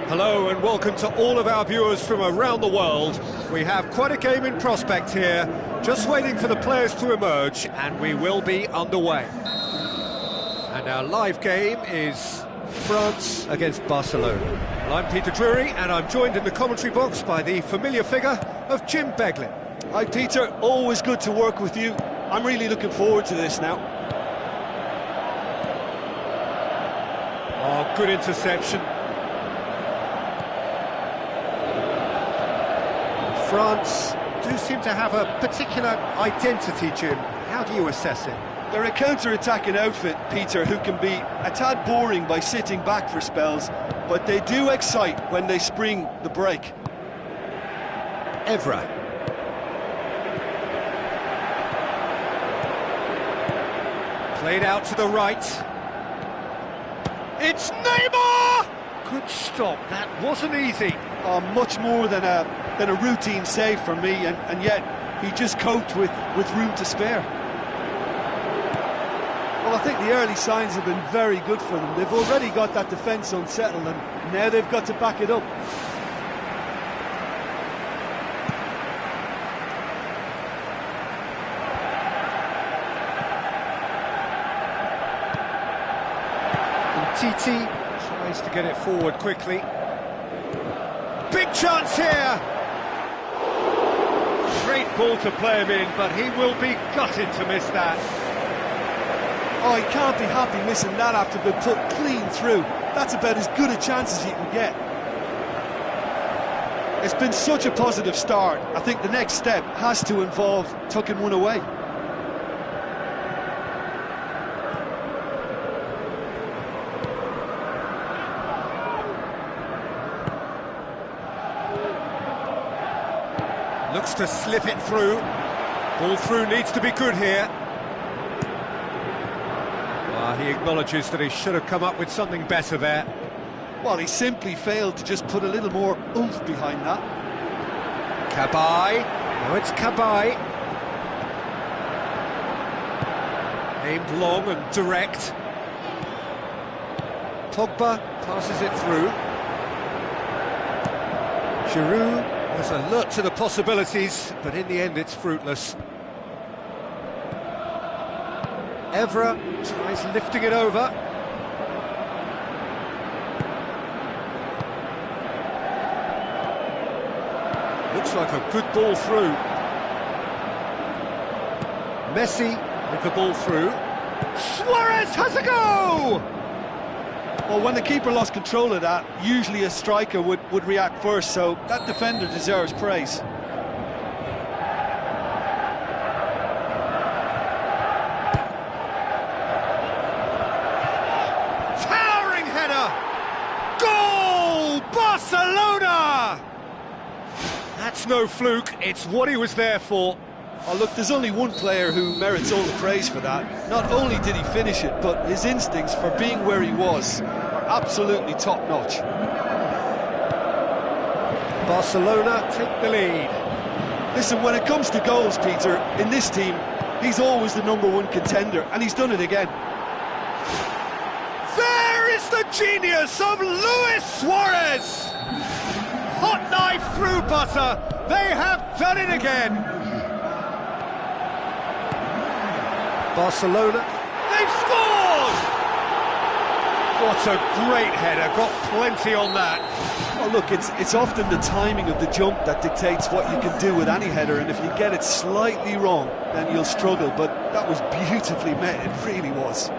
Hello and welcome to all of our viewers from around the world. We have quite a game in prospect here, just waiting for the players to emerge, and we will be underway. And our live game is France against Barcelona. Well, I'm Peter Drury, and I'm joined in the commentary box by the familiar figure of Jim Beglin. Hi Peter, always good to work with you. I'm really looking forward to this now. Oh, good interception. France do seem to have a particular identity, Jim. How do you assess it? They're a counter-attacking outfit, Peter, who can be a tad boring by sitting back for spells, but they do excite when they spring the break. Evra. Played out to the right. It's Neymar! Good stop, that wasn't easy. Much more than a routine save for me, and yet he just coped with room to spare. Well, I think the early signs have been very good for them. They've already got that defence unsettled, and now they've got to back it up. Titi tries to get it forward quickly. Big chance here! Great ball to play him in, but he will be gutted to miss that. Oh, he can't be happy missing that after being put clean through. That's about as good a chance as you can get. It's been such a positive start. I think the next step has to involve tucking one away. Looks to slip it through. Ball through needs to be good here. He acknowledges that he should have come up with something better there. Well, he simply failed to just put a little more oomph behind that. Cabaye. No, it's Cabaye. Aimed long and direct. Pogba passes it through. Giroud was alert to the possibilities, but in the end it's fruitless. Evra tries lifting it over. Looks like a good ball through. Messi with the ball through. Suarez has a go! Well, when the keeper lost control of that, usually a striker would react first, so that defender deserves praise. Towering header! Goal! Barcelona! That's no fluke, it's what he was there for. Oh, look, there's only one player who merits all the praise for that. Not only did he finish it, but his instincts for being where he was are absolutely top-notch. Barcelona take the lead. Listen, when it comes to goals, Peter, in this team, he's always the #1 contender, and he's done it again. There is the genius of Luis Suarez! hot knife through butter. They have done it again. Barcelona, they've scored! What a great header, got plenty on that. Well, look, it's often the timing of the jump that dictates what you can do with any header, and if you get it slightly wrong, then you'll struggle, but that was beautifully met, it really was.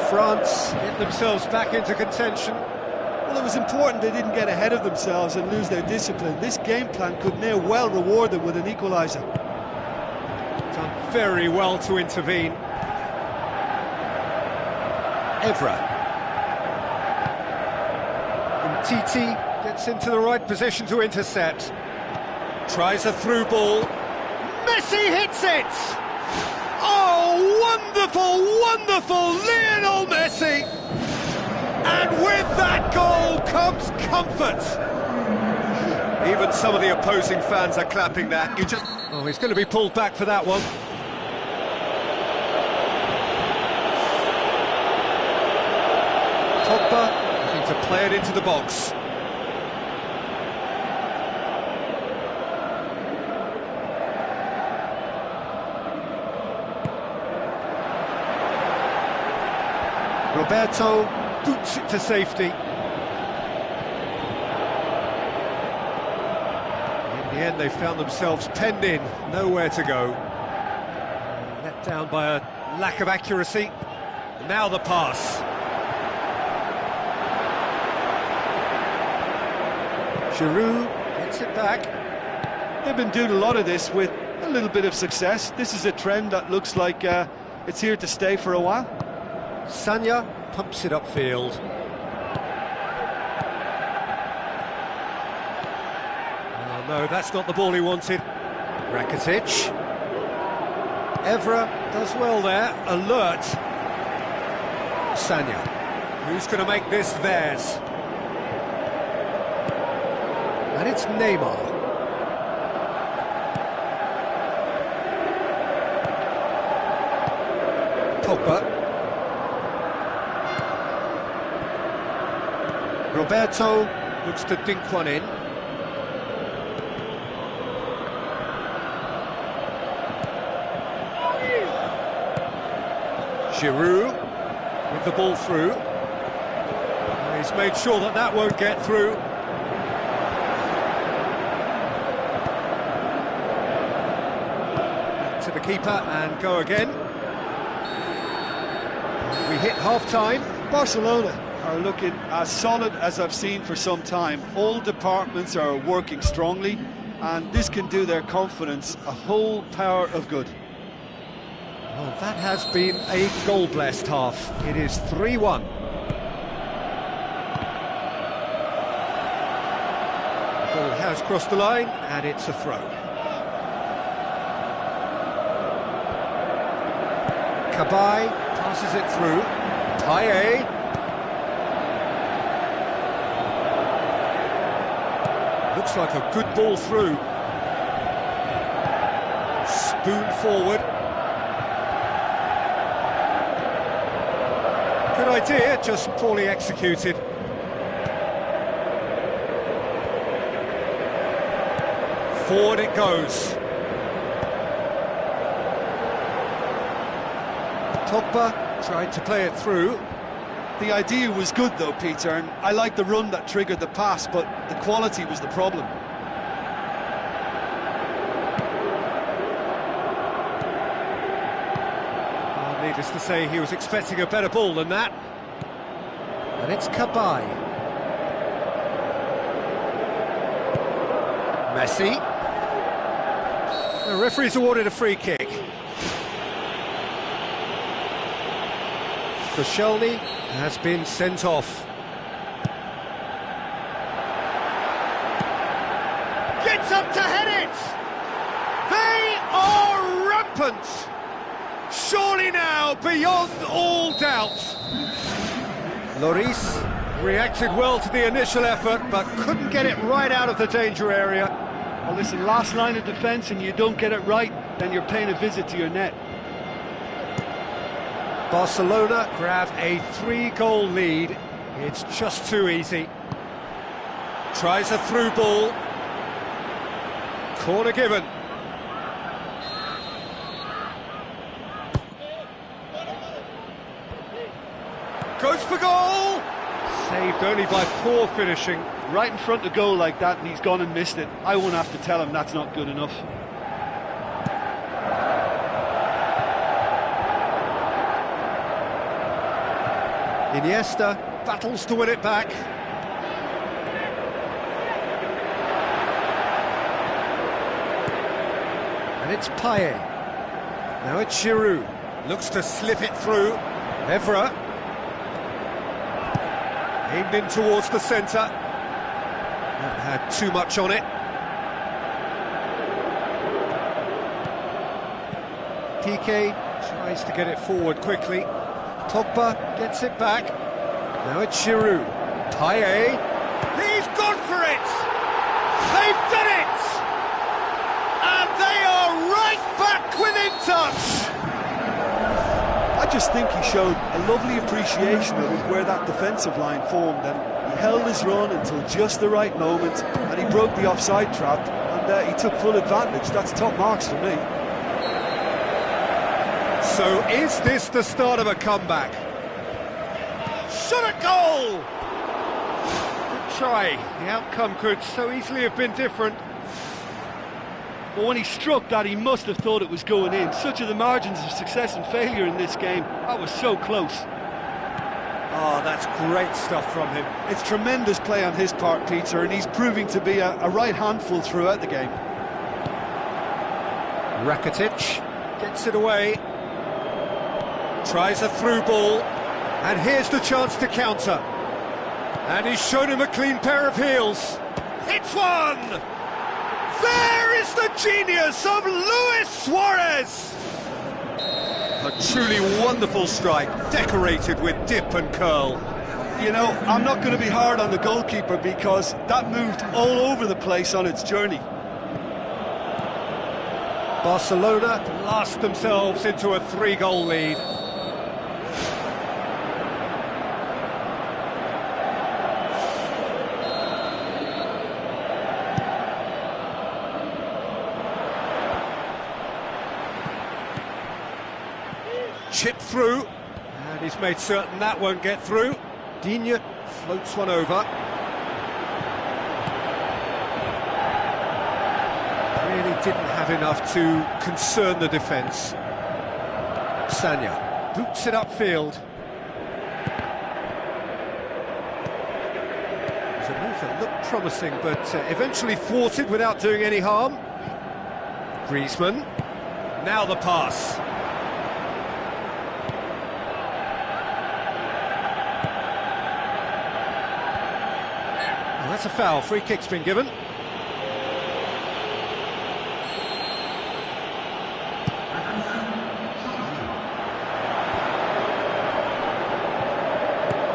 France get themselves back into contention. Well, it was important they didn't get ahead of themselves and lose their discipline. This game plan could now well reward them with an equaliser. Done very well to intervene. Evra. Titi gets into the right position to intercept. Tries a through ball. Messi hits it! Oh, wonderful, wonderful Lionel Messi! And with that goal comes comfort. Even some of the opposing fans are clapping that. Oh, he's going to be pulled back for that one. Pogba looking to play it into the box. Roberto boots it to safety. In the end, they found themselves penned in, nowhere to go. Let down by a lack of accuracy. Now the pass. Giroud gets it back. They've been doing a lot of this with a little bit of success. This is a trend that looks like it's here to stay for a while. Sanya pumps it upfield. Oh no, that's not the ball he wanted. Rakitic. Evra does well there, alert. Sanya, who's going to make this theirs? And it's Neymar. Pogba. Roberto looks to dink one in. Giroud with the ball through. He's made sure that that won't get through. To the keeper and go again. We hit half-time. Barcelona are looking as solid as I've seen for some time. All departments are working strongly, and this can do their confidence a whole power of good. Well, that has been a goal-blessed half. It is 3-1. The ball has crossed the line, and it's a throw. Kabay passes it through. Payet. Looks like a good ball through. Spoon forward. Good idea, just poorly executed. Forward it goes. Pogba tried to play it through. The idea was good though, Peter, and I like the run that triggered the pass, but the quality was the problem. Well, needless to say, he was expecting a better ball than that. And it's Kabay. Messi. The referee's awarded a free kick. Koscielny has been sent off. Gets up to head it! They are rampant! Surely now, beyond all doubt. Lloris reacted well to the initial effort, but couldn't get it right out of the danger area. Well, listen, last line of defence and you don't get it right, then you're paying a visit to your net. Barcelona grab a 3-goal lead. It's just too easy. Tries a through ball. Corner given. Goes for goal! Saved only by poor finishing. Right in front of goal like that, and he's gone and missed it. I won't have to tell him that's not good enough. Iniesta battles to win it back. And it's Payet. Now it's Giroud. Looks to slip it through. Evra. Aimed in towards the centre. Not had too much on it. Piqué tries to get it forward quickly. Pogba gets it back. Now it's Giroud. Payet. He's gone for it! They've done it! And they are right back within touch! I just think he showed a lovely appreciation of where that defensive line formed, and he held his run until just the right moment, and he broke the offside trap, and he took full advantage. That's top marks for me. So is this the start of a comeback? Shot at goal! Good try. The outcome could so easily have been different. But when he struck that, he must have thought it was going in. Such are the margins of success and failure in this game. That was so close. Oh, that's great stuff from him. It's tremendous play on his part, Peter, and he's proving to be a right handful throughout the game. Rakitic gets it away. Tries a through ball. And here's the chance to counter. And he's shown him a clean pair of heels. It's one! There is the genius of Luis Suarez! A truly wonderful strike, decorated with dip and curl. You know, I'm not going to be hard on the goalkeeper because that moved all over the place on its journey. Barcelona blast themselves into a 3-goal lead. Chip through, and he's made certain that won't get through. Digne floats one over. Really didn't have enough to concern the defence. Sanya boots it upfield. It was a move that looked promising, but eventually thwarted without doing any harm. Griezmann, now the pass. That's a foul. Free kick's been given.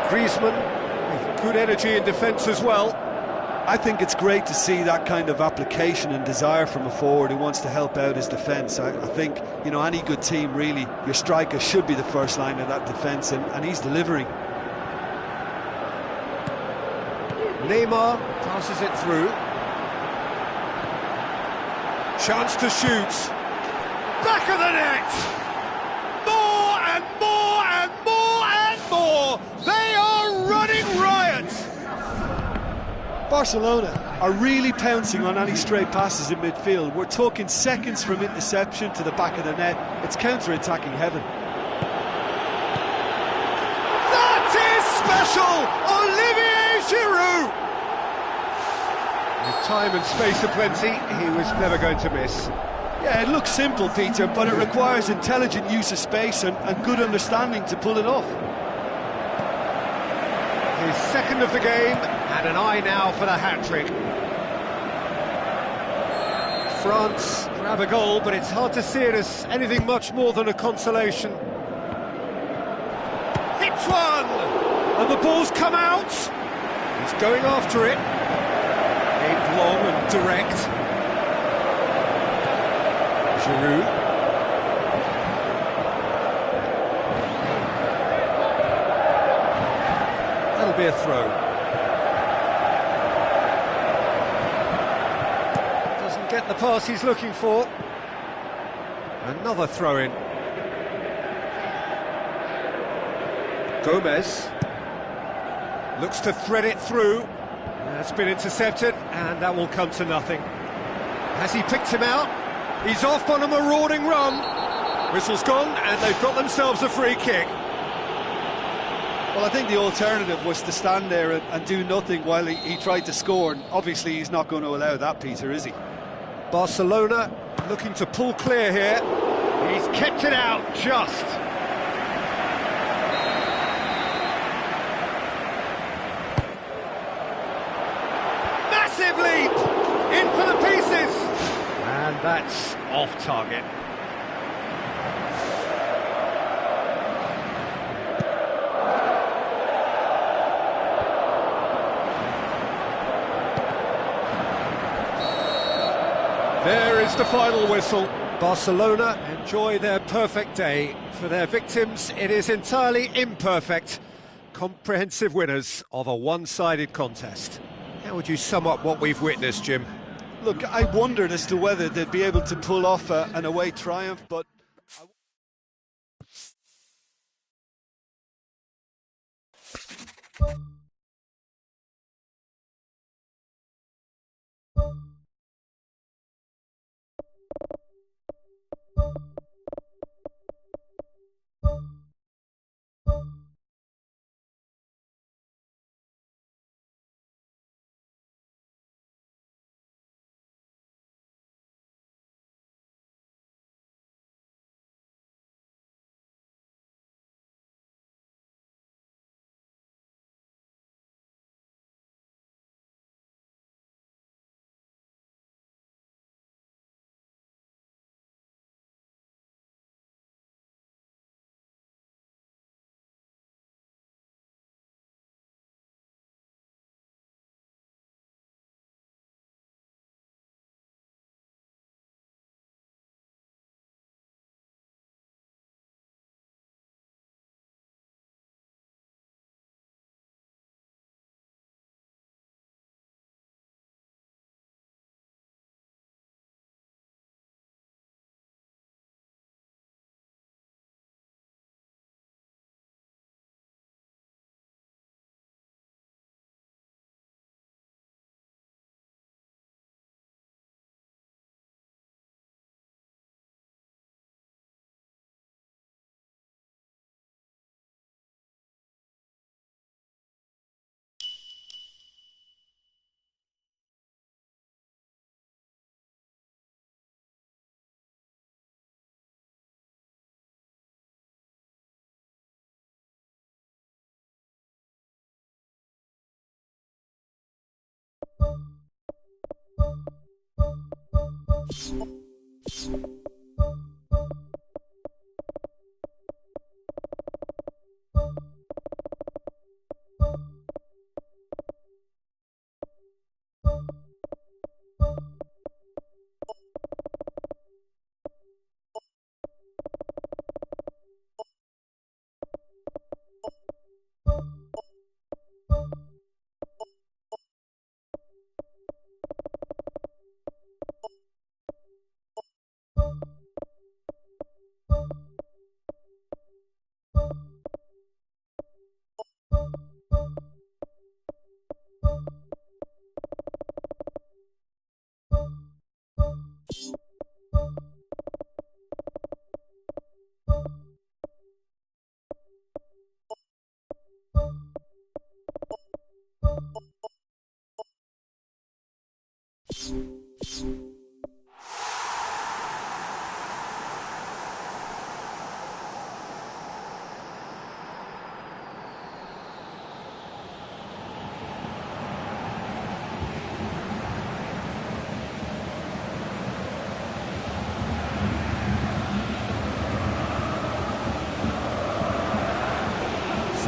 Griezmann with good energy in defence as well. I think it's great to see that kind of application and desire from a forward who wants to help out his defence. I think, you know, any good team, really, your striker should be the first line of that defence, and he's delivering. Neymar passes it through. Chance to shoot. Back of the net! More and more and more and more! They are running riot! Barcelona are really pouncing on any stray passes in midfield. We're talking seconds from interception to the back of the net. It's counter-attacking heaven. That is special! Olivier Giroud! With time and space aplenty, he was never going to miss. Yeah, it looks simple, Peter, but it requires intelligent use of space and good understanding to pull it off. His second of the game, and an eye now for the hat-trick. France grab a goal, but it's hard to see it as anything much more than a consolation. Hits one! And the ball's come out! He's going after it. Aimed long and direct. Giroud. That'll be a throw. the pass he's looking for. Another throw-in. Gomez looks to thread it through. That's been intercepted, and that will come to nothing. Has he picked him out? He's off on a marauding run. Whistle's gone, and they've got themselves a free kick. Well, I think the alternative was to stand there and do nothing while he tried to score, and obviously he's not going to allow that, Peter, is he? Barcelona looking to pull clear here. He's kept it out just. Massive leap! In for the pieces! And that's off target. There is the final whistle. Barcelona enjoy their perfect day. For their victims, it is entirely imperfect. Comprehensive winners of a one-sided contest. How would you sum up what we've witnessed, Jim? Look, I wondered as to whether they'd be able to pull off an away triumph, but...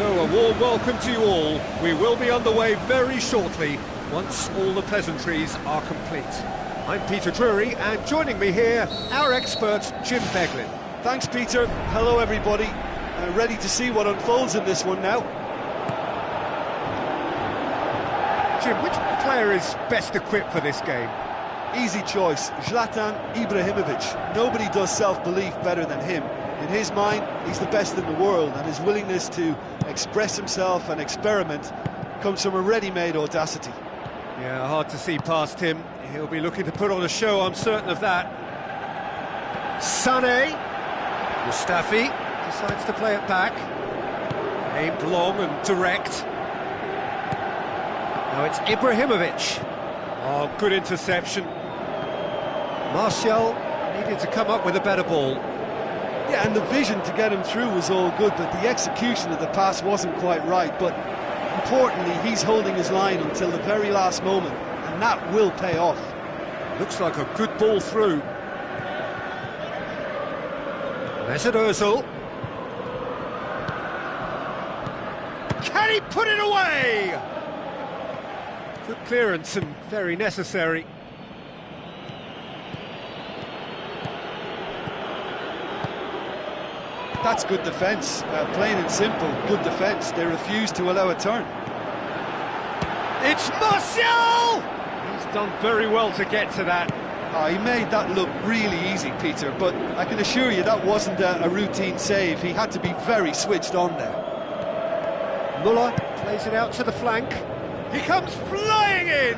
So a warm welcome to you all. We will be underway very shortly, once all the pleasantries are complete. I'm Peter Drury, and joining me here, our expert, Jim Beglin. Thanks, Peter. Hello, everybody. Ready to see what unfolds in this one now. Jim, which player is best equipped for this game? Easy choice, Zlatan Ibrahimovic. Nobody does self-belief better than him. In his mind, he's the best in the world, and his willingness to express himself and experiment comes from a ready-made audacity. Yeah, hard to see past him. He'll be looking to put on a show, I'm certain of that. Sané. Mustafi decides to play it back. Aimed long and direct. Now it's Ibrahimovic. Oh, good interception. Martial needed to come up with a better ball. Yeah, and the vision to get him through was all good, but the execution of the pass wasn't quite right. But importantly, he's holding his line until the very last moment, and that will pay off. Looks like a good ball through. Mesut Ozil. Can he put it away? Good clearance and very necessary. That's good defence, plain and simple, good defence. They refuse to allow a turn. It's Martial! He's done very well to get to that. Oh, he made that look really easy, Peter, but I can assure you that wasn't a routine save. He had to be very switched on there. Muller plays it out to the flank. He comes flying in!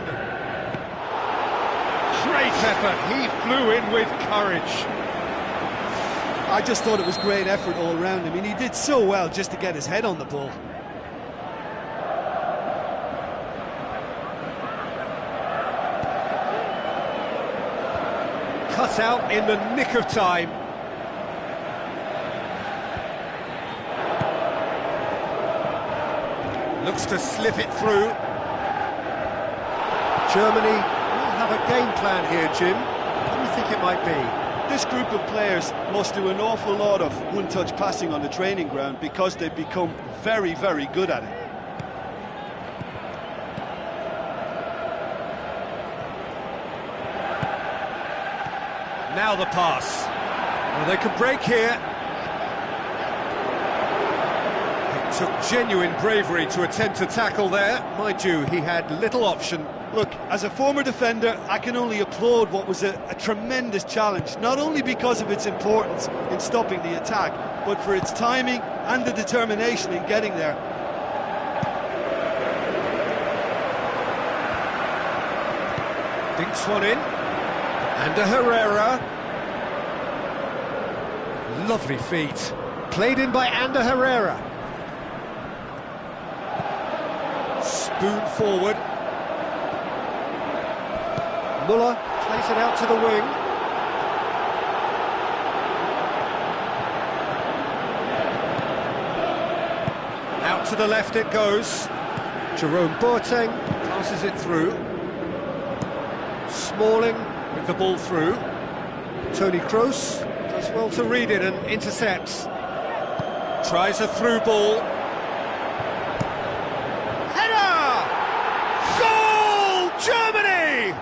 Great effort, he flew in with courage. I just thought it was great effort all around. I mean, he did so well just to get his head on the ball. Cut out in the nick of time. Looks to slip it through. Germany will have a game plan here, Jim. What do you think it might be? This group of players must do an awful lot of one-touch passing on the training ground because they've become very, very good at it. Now the pass. Well, they could break here. It took genuine bravery to attempt to tackle there. Mind you, he had little option. Look, as a former defender, I can only applaud what was a tremendous challenge, not only because of its importance in stopping the attack, but for its timing and the determination in getting there. Dinks one in. And a Herrera. Lovely feet. Played in by Ander Herrera. Spoon forward. Muller plays it out to the wing. Out to the left it goes. Jerome Boateng passes it through. Smalling with the ball through. Toni Kroos does well to read it and intercepts. Tries a through ball. Header! Goal! Germany!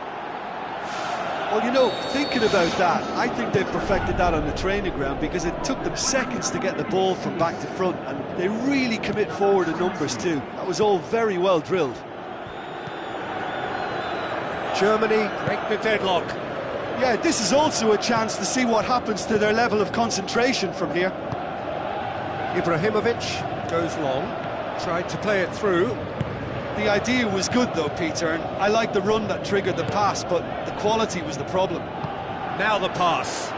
Well, you know, thinking about that, I think they've perfected that on the training ground because it took them seconds to get the ball from back to front, and they really commit forward in numbers too. That was all very well drilled. Germany break the deadlock. Yeah, this is also a chance to see what happens to their level of concentration from here. Ibrahimovic goes long, tried to play it through. The idea was good though, Peter, and I like the run that triggered the pass, but the quality was the problem. Now the pass.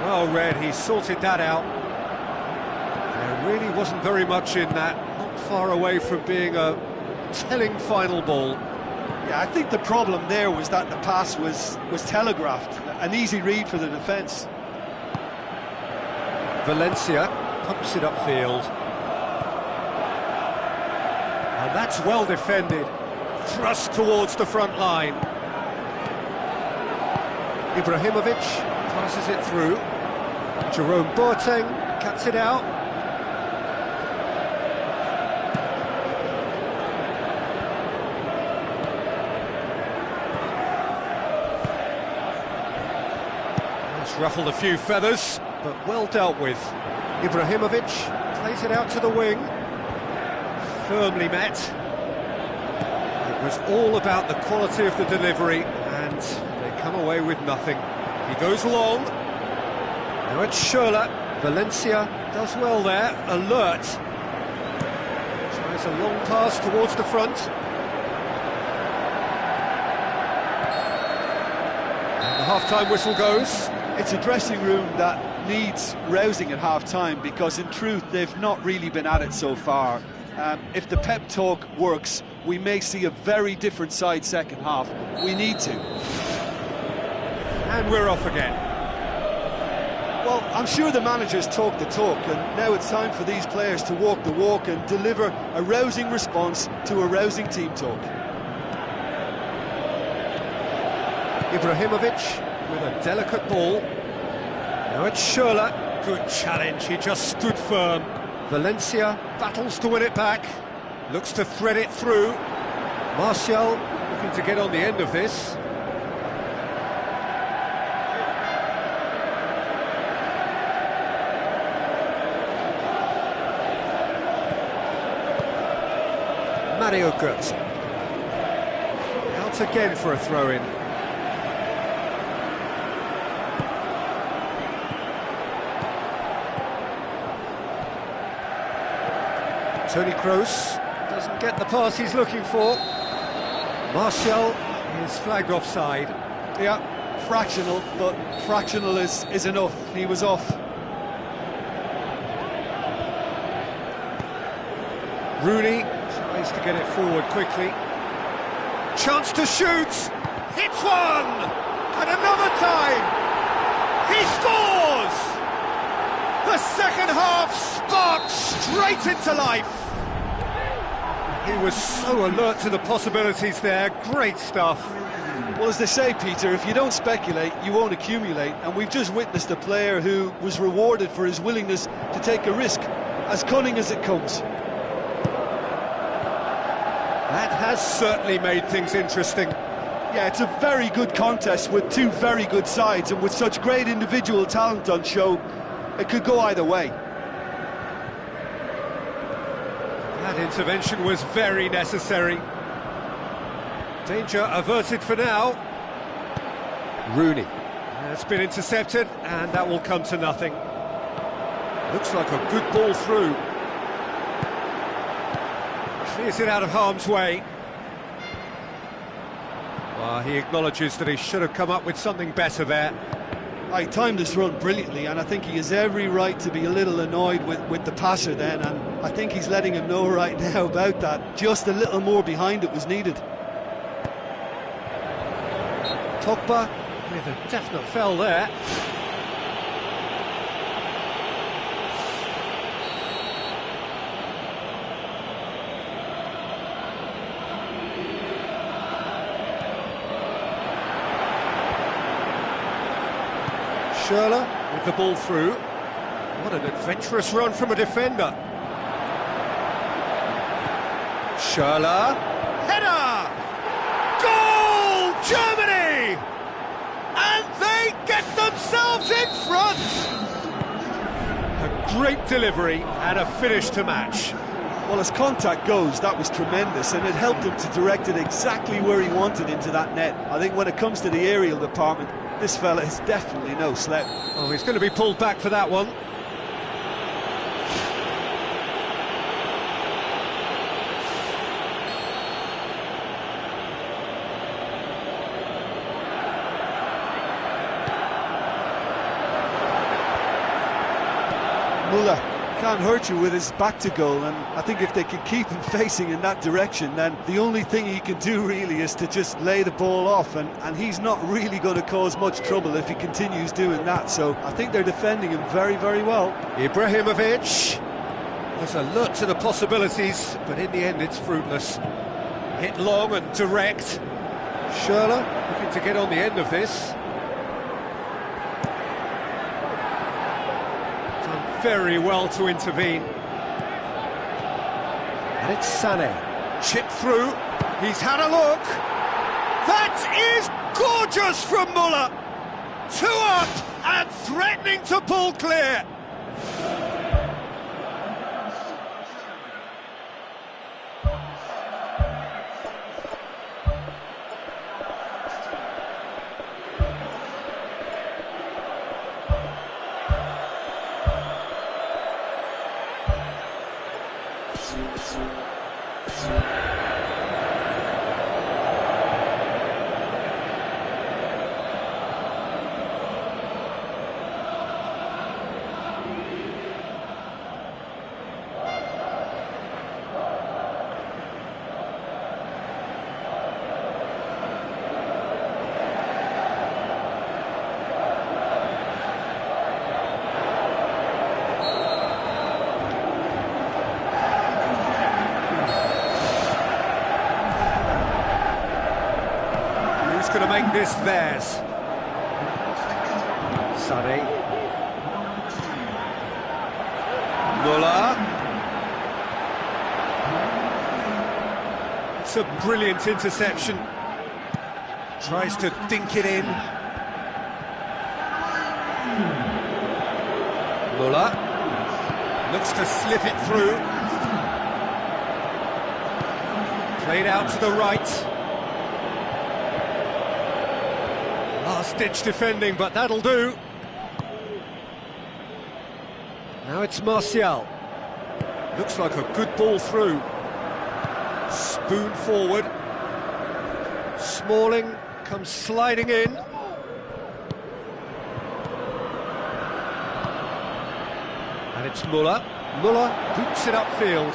Well read, he sorted that out. There really wasn't very much in that, not far away from being a telling final ball. Yeah, I think the problem there was that the pass was telegraphed, an easy read for the defence. Valencia pumps it upfield. And that's well defended. Thrust towards the front line. Ibrahimovic passes it through. Jerome Boateng cuts it out. It's ruffled a few feathers, but well dealt with. Ibrahimovic plays it out to the wing. Firmly met. It was all about the quality of the delivery, and they come away with nothing. He goes long. Now it's Schürrle. Valencia does well there. Alert. Tries a long pass towards the front. And the half-time whistle goes. It's a dressing room that needs rousing at half-time, because in truth they've not really been at it so far. If the pep talk works, we may see a very different side second half. We need to. And we're off again. Well, I'm sure the managers talk the talk, and now it's time for these players to walk the walk and deliver a rousing response to a rousing team talk. Ibrahimovic with a delicate ball. Now it's Schürrle. Good challenge, he just stood firm. Valencia battles to win it back. Looks to thread it through. Martial looking to get on the end of this. Mario Götze. Out again for a throw-in. Toni Kroos doesn't get the pass he's looking for. Martial is flagged offside. Yeah, fractional, but fractional is enough. He was off. Rooney tries to get it forward quickly. Chance to shoot! Hits one! And another time! He scores! The second half sparked straight into life. He was so alert to the possibilities there. Great stuff. Well, as they say, Peter, if you don't speculate, you won't accumulate. And we've just witnessed a player who was rewarded for his willingness to take a risk, as cunning as it comes. That has certainly made things interesting. Yeah, it's a very good contest with two very good sides, and with such great individual talent on show, it could go either way. That intervention was very necessary. Danger averted for now. Rooney. That's been intercepted, and that will come to nothing. Looks like a good ball through. Clears it out of harm's way. Well, he acknowledges that he should have come up with something better there. He timed this run brilliantly, and I think he has every right to be a little annoyed with the passer then, and I think he's letting him know right now about that. Just a little more behind it was needed. Pogba with a definite foul there. Schürrle with the ball through. What an adventurous run from a defender. Schürrle. Header! Goal! Germany! And they get themselves in front! A great delivery and a finish to match. Well, as contact goes, that was tremendous, and it helped him to direct it exactly where he wanted into that net. I think when it comes to the aerial department, this fella is definitely no slouch. Oh, he's going to be pulled back for that one. Muller can't hurt you with his back to goal, and I think if they can keep him facing in that direction, then the only thing he can do really is to just lay the ball off, and he's not really going to cause much trouble if he continues doing that. So I think they're defending him very, very well. Ibrahimovic was alert to the possibilities, but in the end it's fruitless. Hit long and direct. Schürrle looking to get on the end of this. Very well to intervene. And it's Sané. Chipped through. He's had a look. That is gorgeous from Muller. 2 up and threatening to pull clear. Going to make this theirs. Sade. Muller. It's a brilliant interception. Tries to dink it in. Muller. Looks to slip it through. Played out to the right. Last-ditch defending, but that'll do. Now it's Martial. Looks like a good ball through. Spoon forward. Smalling comes sliding in. And it's Muller. Muller boots it upfield.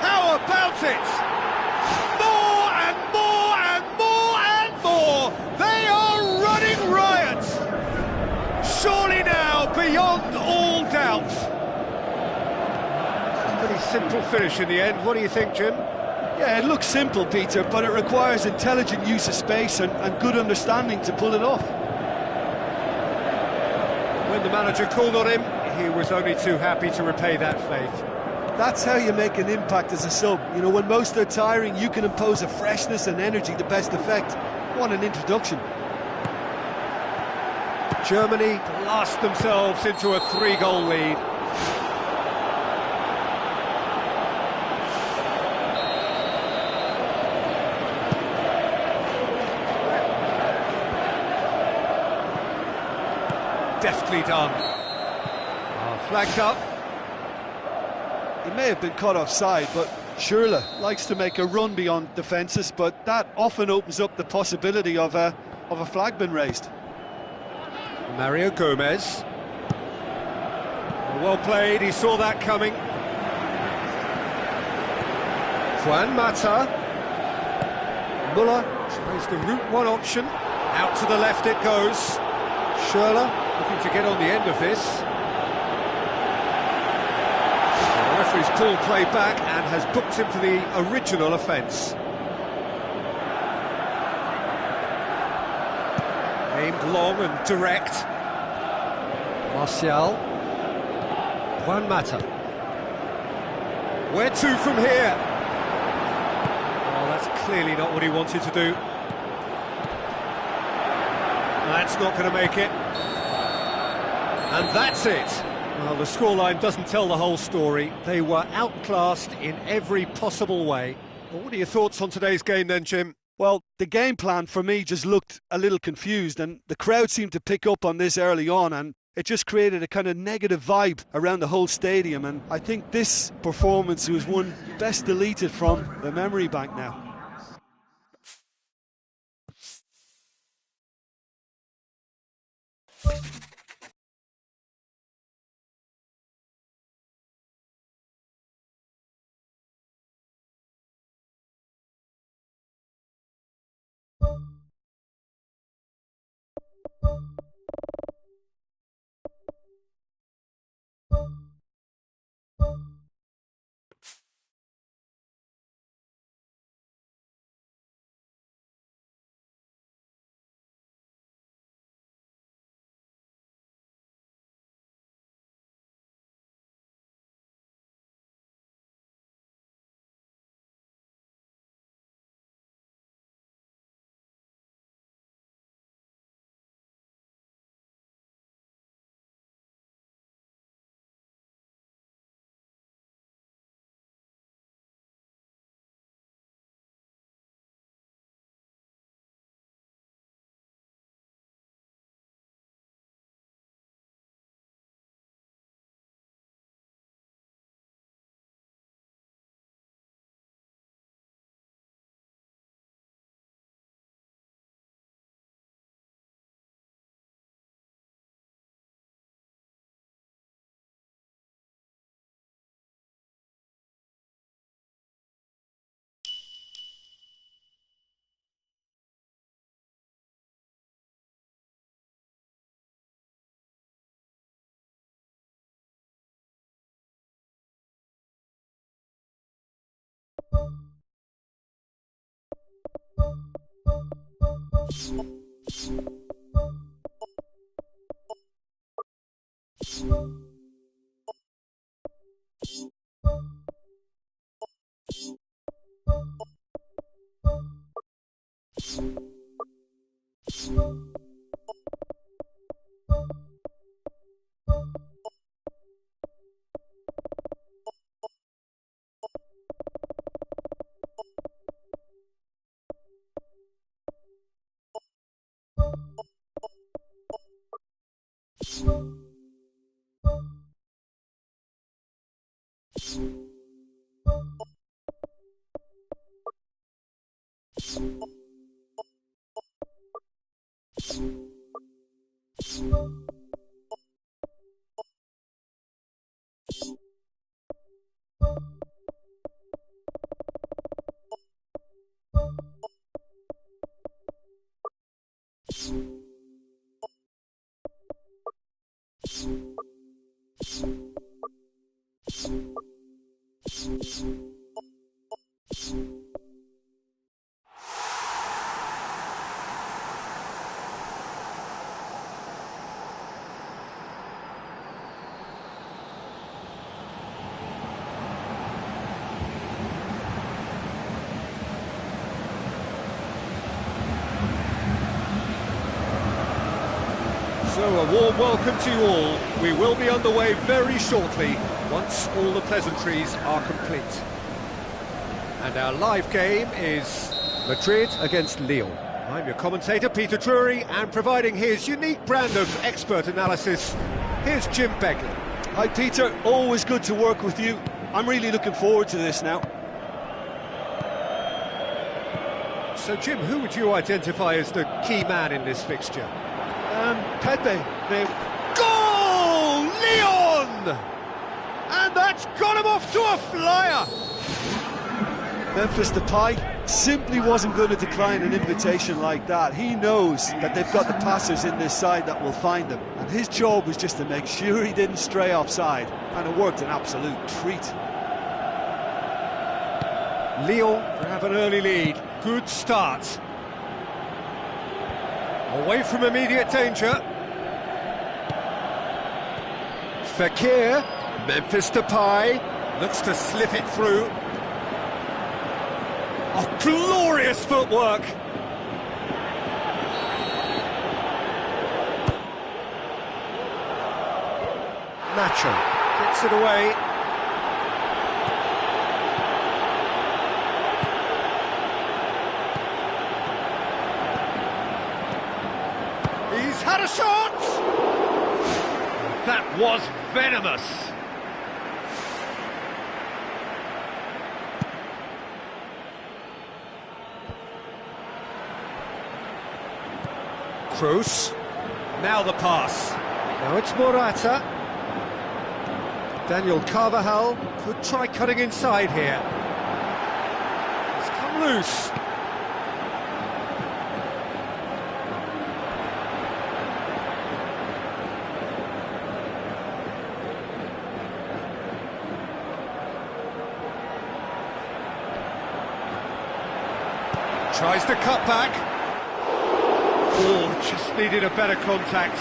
How about it? More and more and more and more! They are running riot! Surely now, beyond all doubt. A pretty simple finish in the end. What do you think, Jim? Yeah, it looks simple, Peter, but it requires intelligent use of space and good understanding to pull it off. When the manager called on him, he was only too happy to repay that faith. That's how you make an impact as a sub. You know, when most are tiring, you can impose a freshness and energy to best effect. What an introduction. Germany blast themselves into a 3-goal lead. Deftly done. Flagged up. He may have been caught offside, but Schürrle likes to make a run beyond defences, but that often opens up the possibility of a flag being raised. Mario Gomez. Well played, he saw that coming. Juan Mata. Muller tries the route one option. Out to the left it goes. Schürrle looking to get on the end of this. The referee's pulled play back and has booked him for the original offence. Aimed long and direct. Martial. Juan Mata. Where to from here? Oh, that's clearly not what he wanted to do. That's not going to make it. And that's it. Well, the scoreline doesn't tell the whole story. They were outclassed in every possible way. Well, what are your thoughts on today's game then, Jim? Well, the game plan for me just looked a little confused, and the crowd seemed to pick up on this early on, and it just created a kind of negative vibe around the whole stadium. And I think this performance was one best deleted from the memory bank now. So a warm welcome to you all. We will be underway very shortly, once all the pleasantries are complete. And our live game is Madrid against Lyon. I'm your commentator, Peter Drury, and providing his unique brand of expert analysis, here's Jim Begley. Hi Peter, always good to work with you. I'm really looking forward to this now. So Jim, who would you identify as the key man in this fixture? Pepe. Goal! Lyon! And that's got him off to a flyer! Memphis Depay simply wasn't going to decline an invitation like that. He knows that they've got the passers in this side that will find him, and his job was just to make sure he didn't stray offside, and it worked an absolute treat. Lyon have an early lead. Good start. Away from immediate danger. Fekir, Memphis Depay, looks to slip it through. Oh, glorious footwork! Nacho gets it away. He's had a shot! That was venomous! Cruz, now the pass. Now it's Morata. Daniel Carvajal could try cutting inside here. It's come loose. Tries to cut back. Oh, just needed a better contact.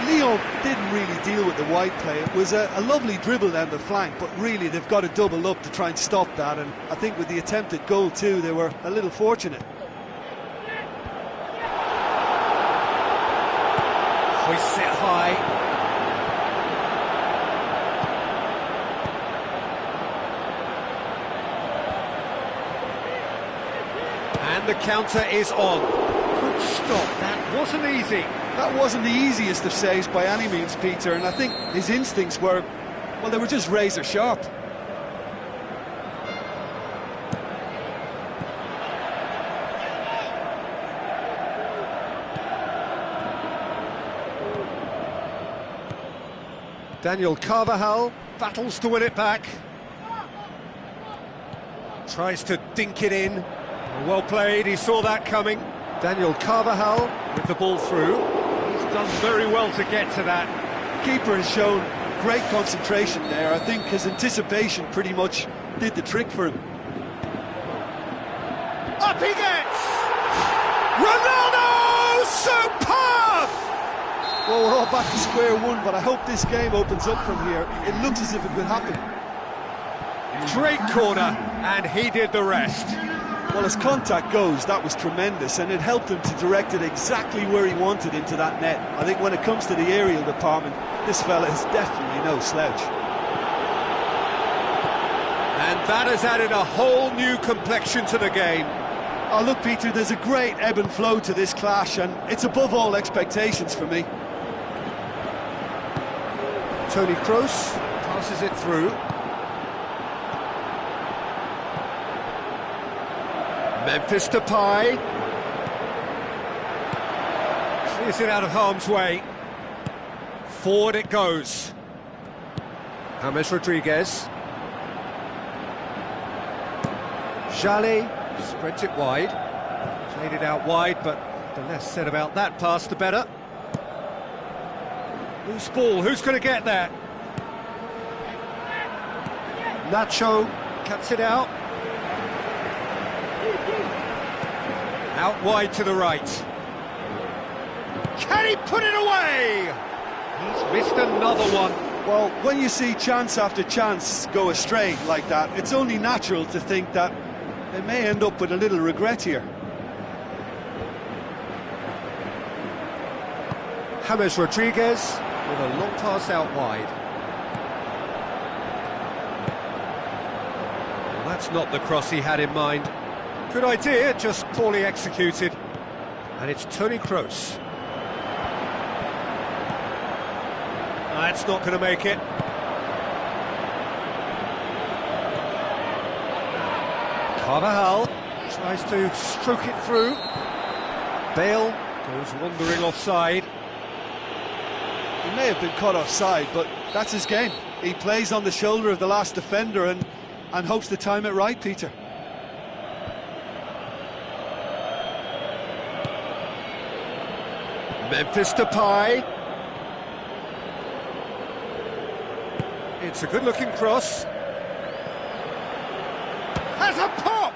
Lyon didn't really deal with the wide play. It was a lovely dribble down the flank, but really they've got to double up to try and stop that, and I think with the attempted goal too, they were a little fortunate. Hoists it high. And the counter is on. Good stop, that wasn't easy. That wasn't the easiest of saves by any means, Peter, and I think his instincts were, well, they were just razor sharp. Daniel Carvajal battles to win it back. Tries to dink it in. Well played, he saw that coming. Daniel Carvajal with the ball through. He's done very well to get to that. Keeper has shown great concentration there. I think his anticipation pretty much did the trick for him. Up he gets! Ronaldo! Superb! Well, we're all back to square one, but I hope this game opens up from here. It looks as if it could happen. Great corner, and he did the rest. Well, as contact goes, that was tremendous, and it helped him to direct it exactly where he wanted into that net. I think when it comes to the aerial department, this fella is definitely no slouch. And that has added a whole new complexion to the game. Oh, look, Peter, there's a great ebb and flow to this clash, and it's above all expectations for me. Toni Kroos passes it through. Memphis Depay clears it out of harm's way. Forward it goes. James Rodriguez. Jali spreads it wide. Played it out wide, but the less said about that pass, the better. Loose ball, who's going to get there? Nacho cuts it out. Out wide to the right. Can he put it away? He's missed another one. Well, when you see chance after chance go astray like that, it's only natural to think that they may end up with a little regret here. James Rodriguez with a long pass out wide. Well, that's not the cross he had in mind. Good idea, just poorly executed. And it's Toni Kroos. That's not going to make it. Carvajal tries to stroke it through. Bale goes wandering offside. He may have been caught offside, but that's his game. He plays on the shoulder of the last defender and hopes to time it right, Peter. Memphis Depay. It's a good-looking cross. Has a pop!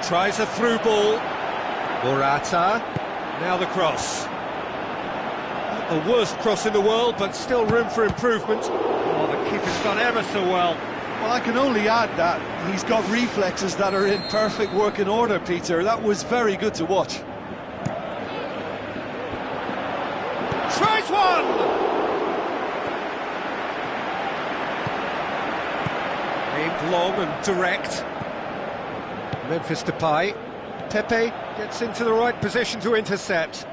Tries a through ball. Morata. Now the cross. Not the worst cross in the world, but still room for improvement. Oh, the keeper's done ever so well. Well, I can only add that he's got reflexes that are in perfect working order, Peter. That was very good to watch. Tries one! Aimed long and direct. Memphis Depay. Pepe gets into the right position to intercept.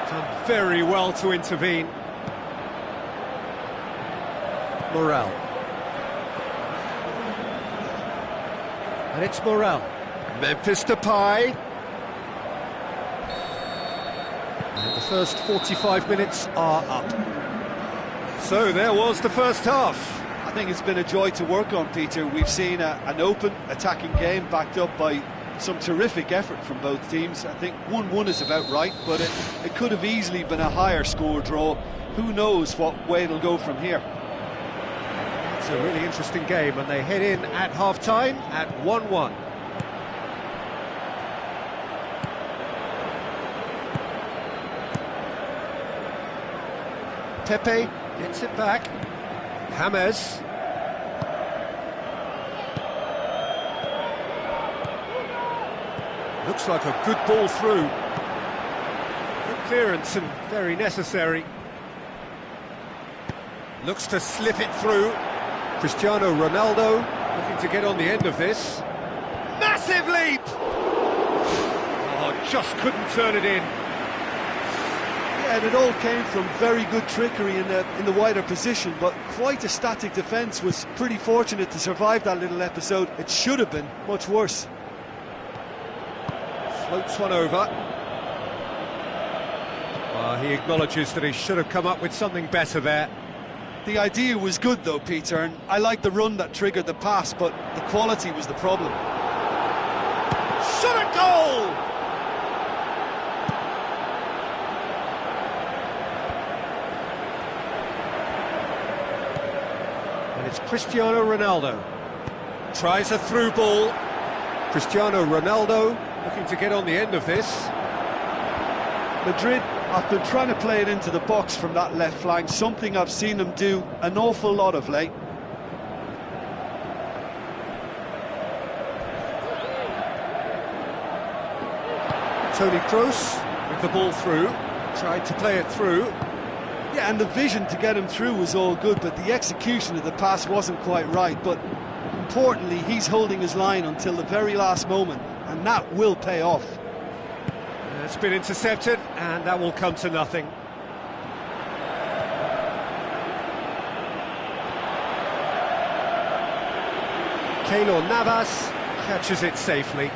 Done very well to intervene. Morel. And it's Morel. Memphis Depay. And the first 45 minutes are up. So there was the first half. I think it's been a joy to work on, Peter. We've seen an open, attacking game backed up by some terrific effort from both teams. I think 1-1 is about right, but it could have easily been a higher score draw. Who knows what way it'll go from here. It's a really interesting game, and they head in at half-time at 1-1. Pepe gets it back. James. Looks like a good ball through. Good clearance and very necessary. Looks to slip it through. Cristiano Ronaldo looking to get on the end of this. Massive leap! Oh, just couldn't turn it in. Yeah, and it all came from very good trickery in the wider position, but quite a static defence. Was pretty fortunate to survive that little episode. It should have been much worse. Floats one over. He acknowledges that he should have come up with something better there. The idea was good though, Peter, and I liked the run that triggered the pass, but the quality was the problem. Shot a goal! It's Cristiano Ronaldo. Tries a through ball. Cristiano Ronaldo looking to get on the end of this. Madrid have been trying to play it into the box from that left flank, something I've seen them do an awful lot of late. Toni Kroos with the ball through, tried to play it through. Yeah, and the vision to get him through was all good, but the execution of the pass wasn't quite right. But importantly, he's holding his line until the very last moment, and that will pay off. It's been intercepted, and that will come to nothing. Keylor Navas catches it safely.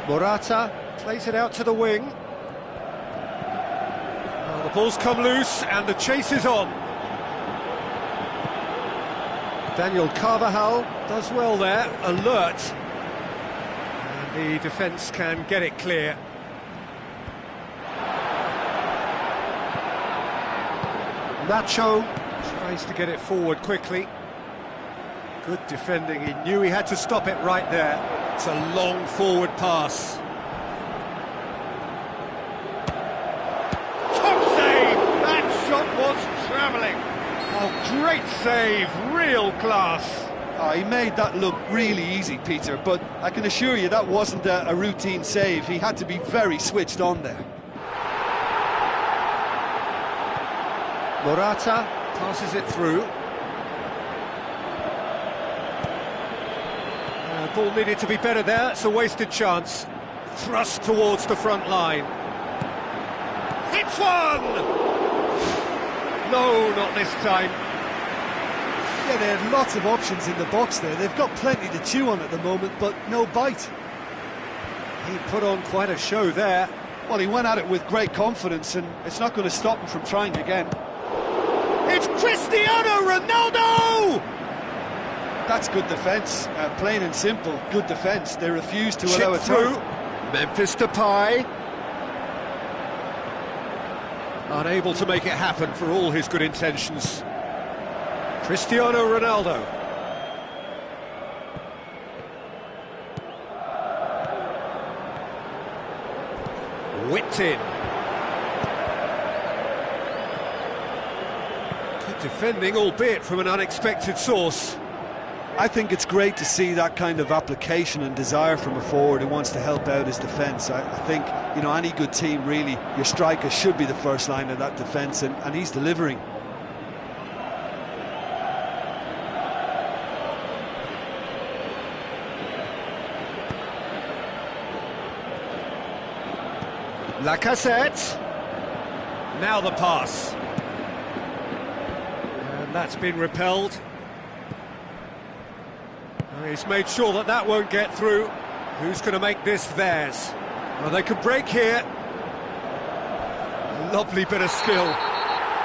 Morata plays it out to the wing. Well, the ball's come loose and the chase is on. Daniel Carvajal does well there, alert. And the defence can get it clear. Nacho tries to get it forward quickly. Good defending, he knew he had to stop it right there. It's a long forward pass. Top save! That shot was travelling. Oh, great save, real class. Oh, he made that look really easy, Peter, but I can assure you that wasn't a routine save. He had to be very switched on there. Morata passes it through. Ball needed to be better there, it's a wasted chance. Thrust towards the front line. Hits one! No, not this time. Yeah, they had lots of options in the box there. They've got plenty to chew on at the moment, but no bite. He put on quite a show there. Well, he went at it with great confidence, and it's not going to stop him from trying again. It's Cristiano Ronaldo! That's good defence, plain and simple, good defence. They refuse to allow it through. Memphis Depay. Unable to make it happen for all his good intentions. Cristiano Ronaldo. Whipped in. Good defending, albeit from an unexpected source. I think it's great to see that kind of application and desire from a forward who wants to help out his defence. I think, you know, any good team, really, your striker should be the first line of that defence, and he's delivering. Lacazette. Now the pass. And that's been repelled. He's made sure that that won't get through. Who's going to make this theirs? Well, they could break here. Lovely bit of skill.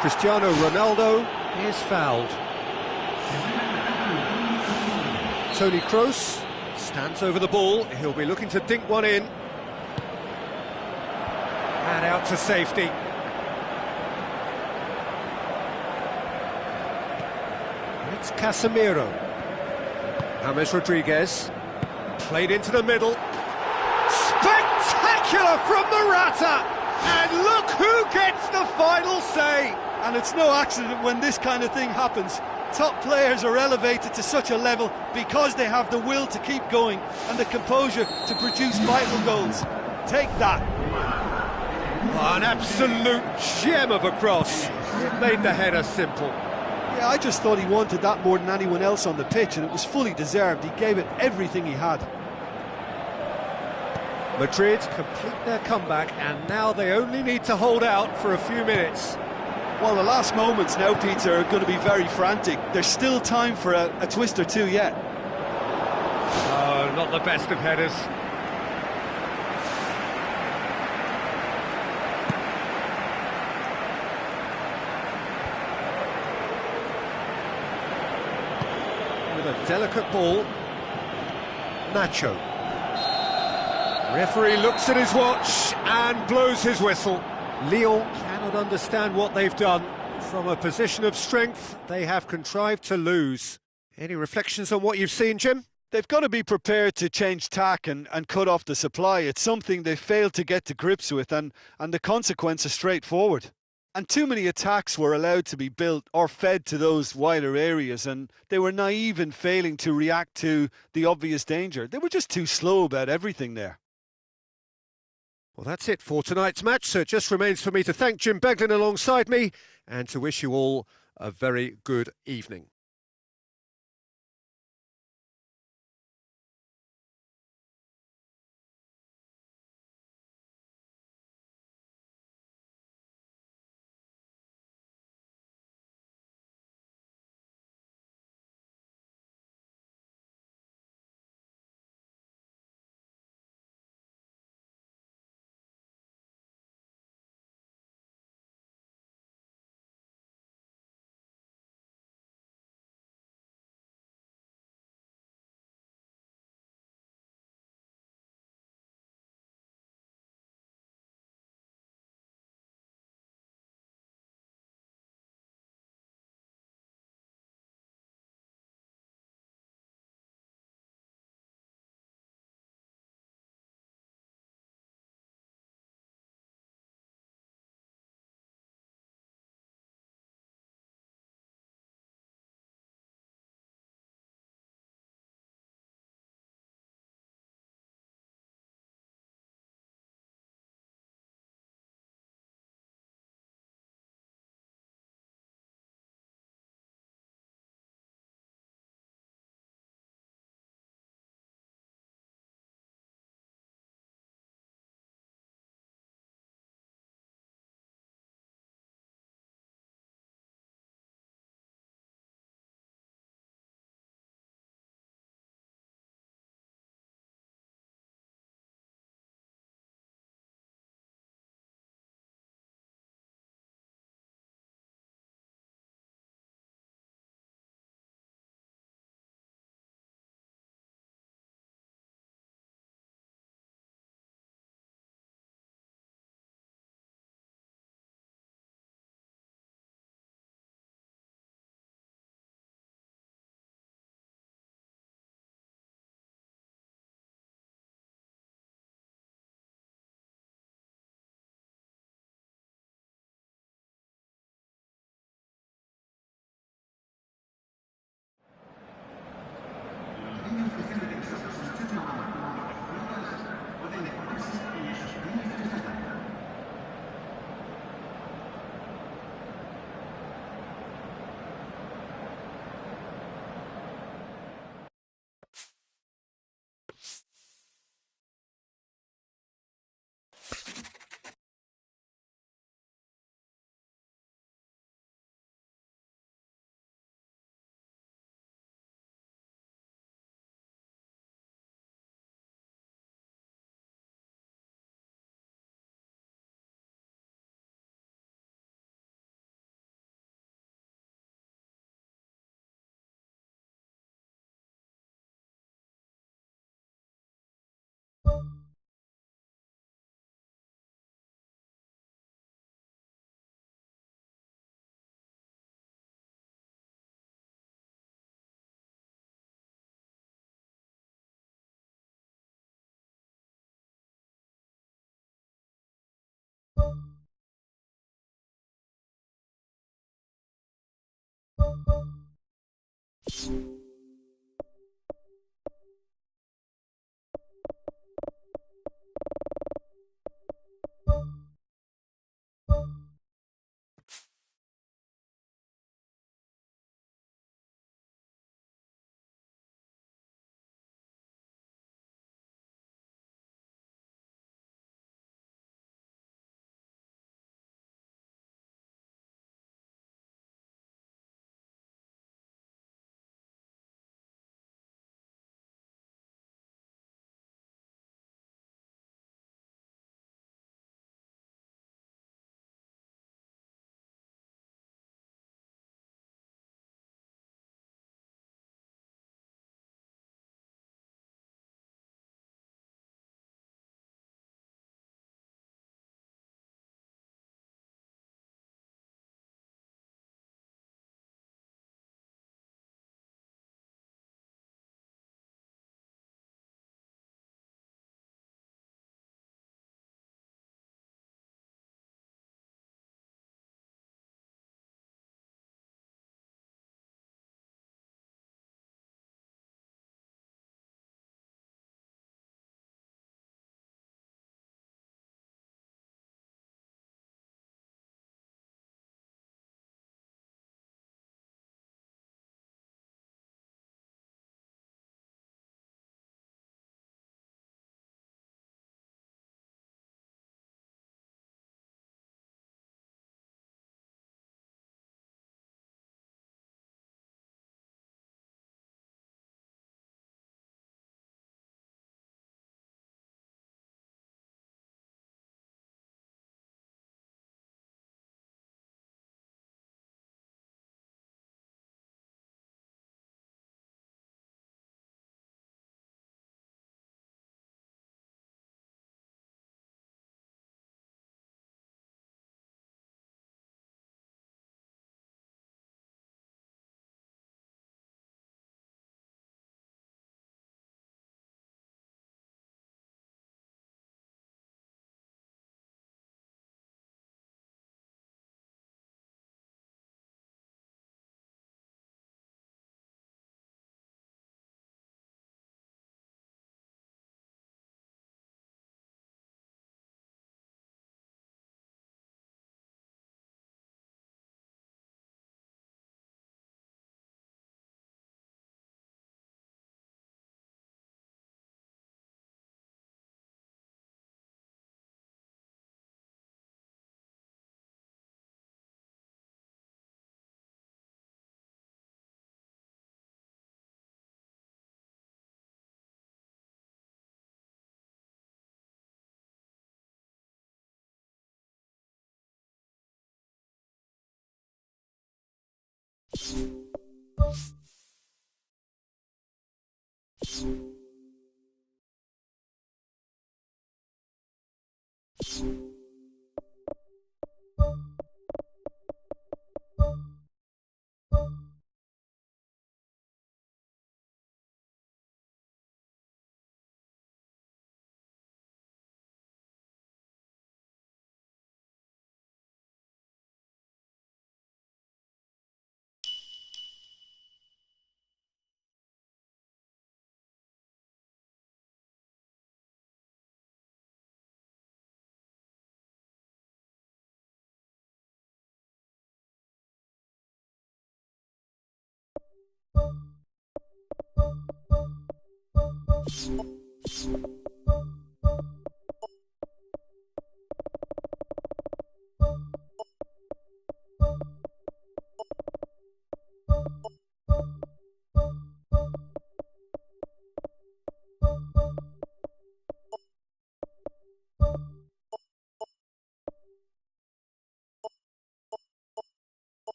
Cristiano Ronaldo is fouled. Toni Kroos stands over the ball. He'll be looking to dink one in. And out to safety. It's Casemiro. James Rodriguez, played into the middle. Spectacular from Morata! And look who gets the final say! And it's no accident when this kind of thing happens. Top players are elevated to such a level because they have the will to keep going and the composure to produce vital goals. Take that. Oh, an absolute gem of a cross. It made the header simple. Yeah, I just thought he wanted that more than anyone else on the pitch, and it was fully deserved. He gave it everything he had. Madrid complete their comeback, and now they only need to hold out for a few minutes. Well, the last moments now, Peter, are going to be very frantic. There's still time for a twist or two yet. Oh, not the best of headers. With a delicate ball, Nacho. Referee looks at his watch and blows his whistle. Lyon cannot understand what they've done. From a position of strength, they have contrived to lose. Any reflections on what you've seen, Jim? They've got to be prepared to change tack and cut off the supply. It's something they failed to get to grips with, and the consequence is straightforward. And too many attacks were allowed to be built or fed to those wider areas, and they were naive in failing to react to the obvious danger. They were just too slow about everything there. Well, that's it for tonight's match, so it just remains for me to thank Jim Beglin alongside me and to wish you all a very good evening.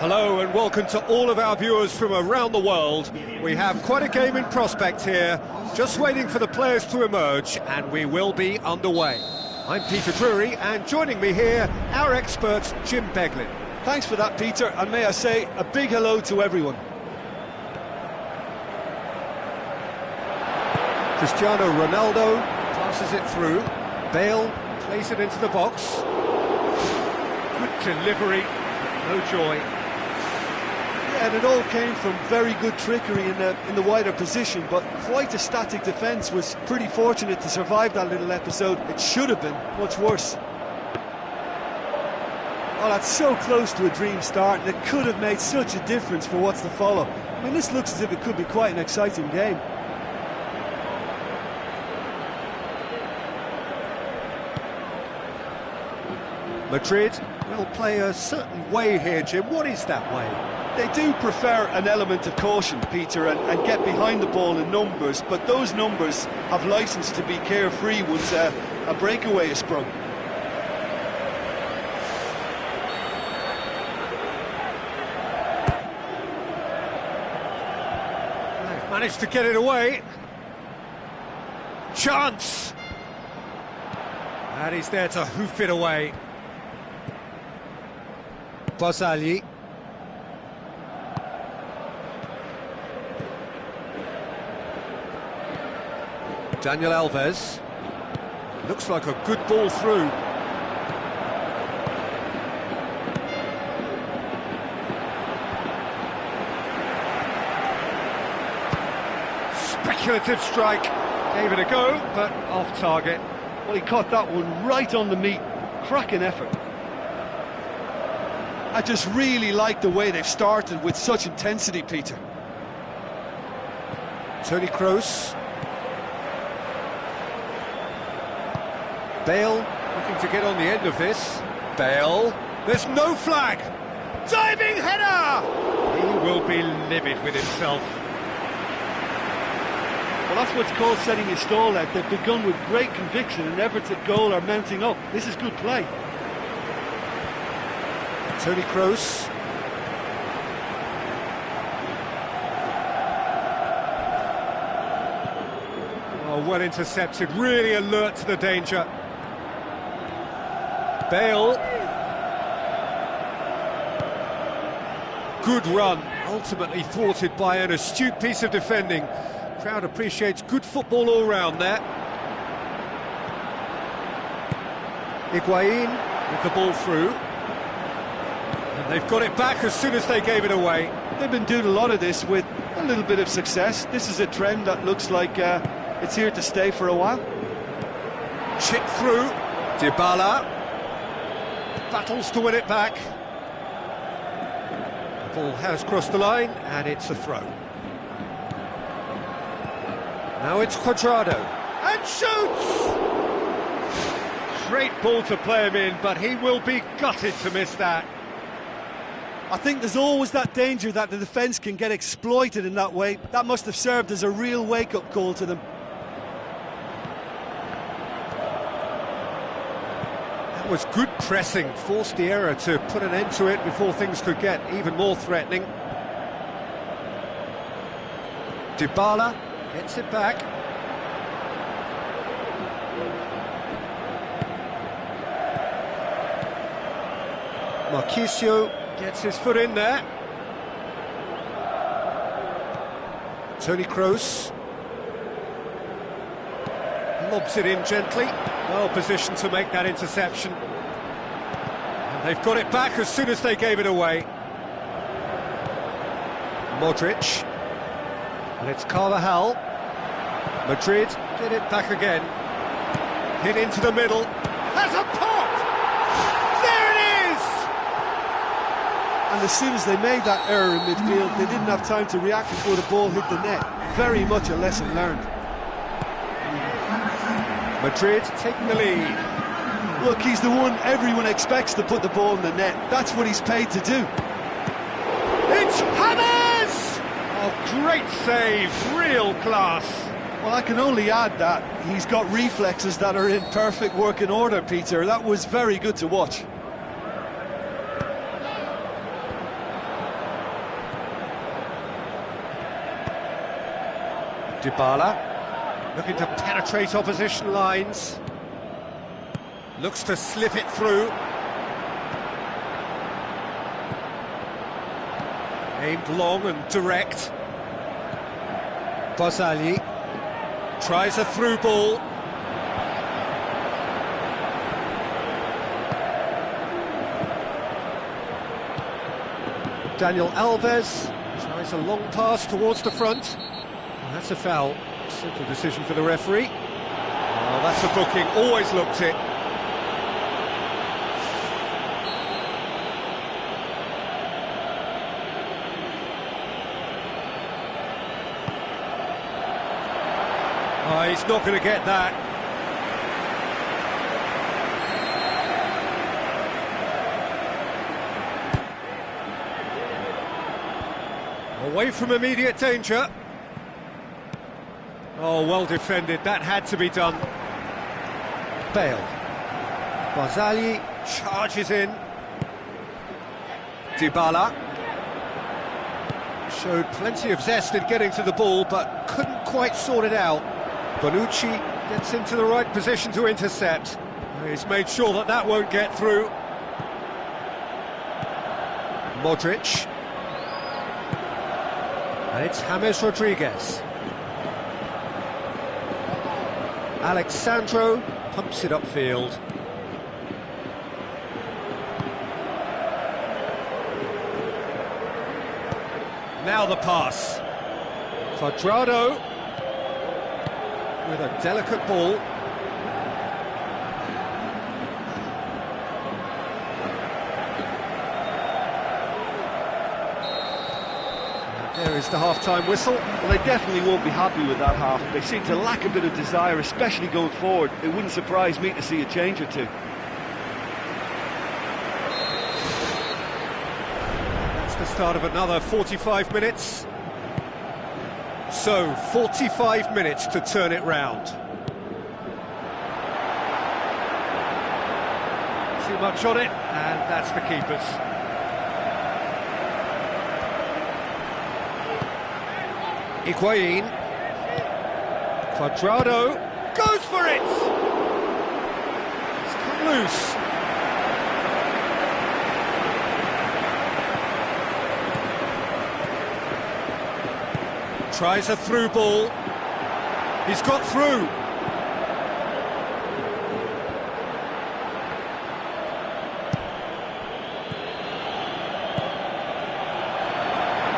Hello and welcome to all of our viewers from around the world. We have quite a game in prospect here, just waiting for the players to emerge, and we will be underway. I'm Peter Drury, and joining me here, our expert, Jim Beglin. Thanks for that, Peter, and may I say a big hello to everyone. Cristiano Ronaldo passes it through. Bale plays it into the box. Good delivery, no joy. Yeah, and it all came from very good trickery in the wider position, but quite a static defence. Was pretty fortunate to survive that little episode. It should have been much worse. Oh, that's so close to a dream start, and it could have made such a difference for what's to follow. I mean, this looks as if it could be quite an exciting game. Madrid will play a certain way here, Jim. What is that way? They do prefer an element of caution, Peter, and get behind the ball in numbers, but those numbers have licence to be carefree once a breakaway is sprung. They've managed to get it away. Chance! And he's there to hoof it away. Basali. Daniel Alves. Looks like a good ball through. Speculative strike. Gave it a go, but off target. Well, he caught that one right on the meat. Cracking effort. I just really like the way they've started with such intensity, Peter. Toni Kroos. Bale looking to get on the end of this. Bale. There's no flag. Diving header! He will be livid with himself. Well, that's what's called setting a stall out. They've begun with great conviction, and efforts at goal are mounting up. This is good play. Toni Kroos. Oh, well intercepted, really alert to the danger. Bale. Good run, ultimately thwarted by an astute piece of defending. Crowd appreciates good football all round there. Higuain with the ball through. And they've got it back as soon as they gave it away. They've been doing a lot of this with a little bit of success. This is a trend that looks like it's here to stay for a while. Chip through. Dybala battles to win it back. The ball has crossed the line and it's a throw. Now it's Cuadrado and shoots! Great ball to play him in, but he will be gutted to miss that. I think there's always that danger that the defence can get exploited in that way. That must have served as a real wake-up call to them. That was good pressing, forced the error to put an end to it before things could get even more threatening. Dybala gets it back. Marquisio gets his foot in there. Toni Kroos lobs it in gently. Well positioned to make that interception. And they've got it back as soon as they gave it away. Modric. And it's Carvajal. Madrid get it back again. Hit into the middle. Has a pop! There it is! And as soon as they made that error in midfield, they didn't have time to react before the ball hit the net. Very much a lesson learned. Madrid taking the lead. Look, he's the one everyone expects to put the ball in the net. That's what he's paid to do. It's James! Oh, great save, real class. Well, I can only add that he's got reflexes that are in perfect working order, Peter. That was very good to watch. Dybala looking to penetrate opposition lines. Looks to slip it through. Aimed long and direct. Barzagli tries a through ball. Daniel Alves tries a long pass towards the front. That's a foul. Simple decision for the referee. Oh, that's a booking. Always looked it. Oh, he's not going to get that. Away from immediate danger. Oh, well defended, that had to be done. Bale. Barzagli charges in. Dybala. Showed plenty of zest in getting to the ball, but couldn't quite sort it out. Bonucci gets into the right position to intercept. He's made sure that that won't get through. Modric. And it's James Rodriguez. Alexandro pumps it upfield. Now the pass. Cuadrado with a delicate ball. There is the half-time whistle. Well, they definitely won't be happy with that half. They seem to lack a bit of desire, especially going forward. It wouldn't surprise me to see a change or two. That's the start of another 45 minutes. So, 45 minutes to turn it round. Too much on it, and that's the keeper's. Higuain. Quadrado goes for it! It's come loose. Tries a through ball. He's got through.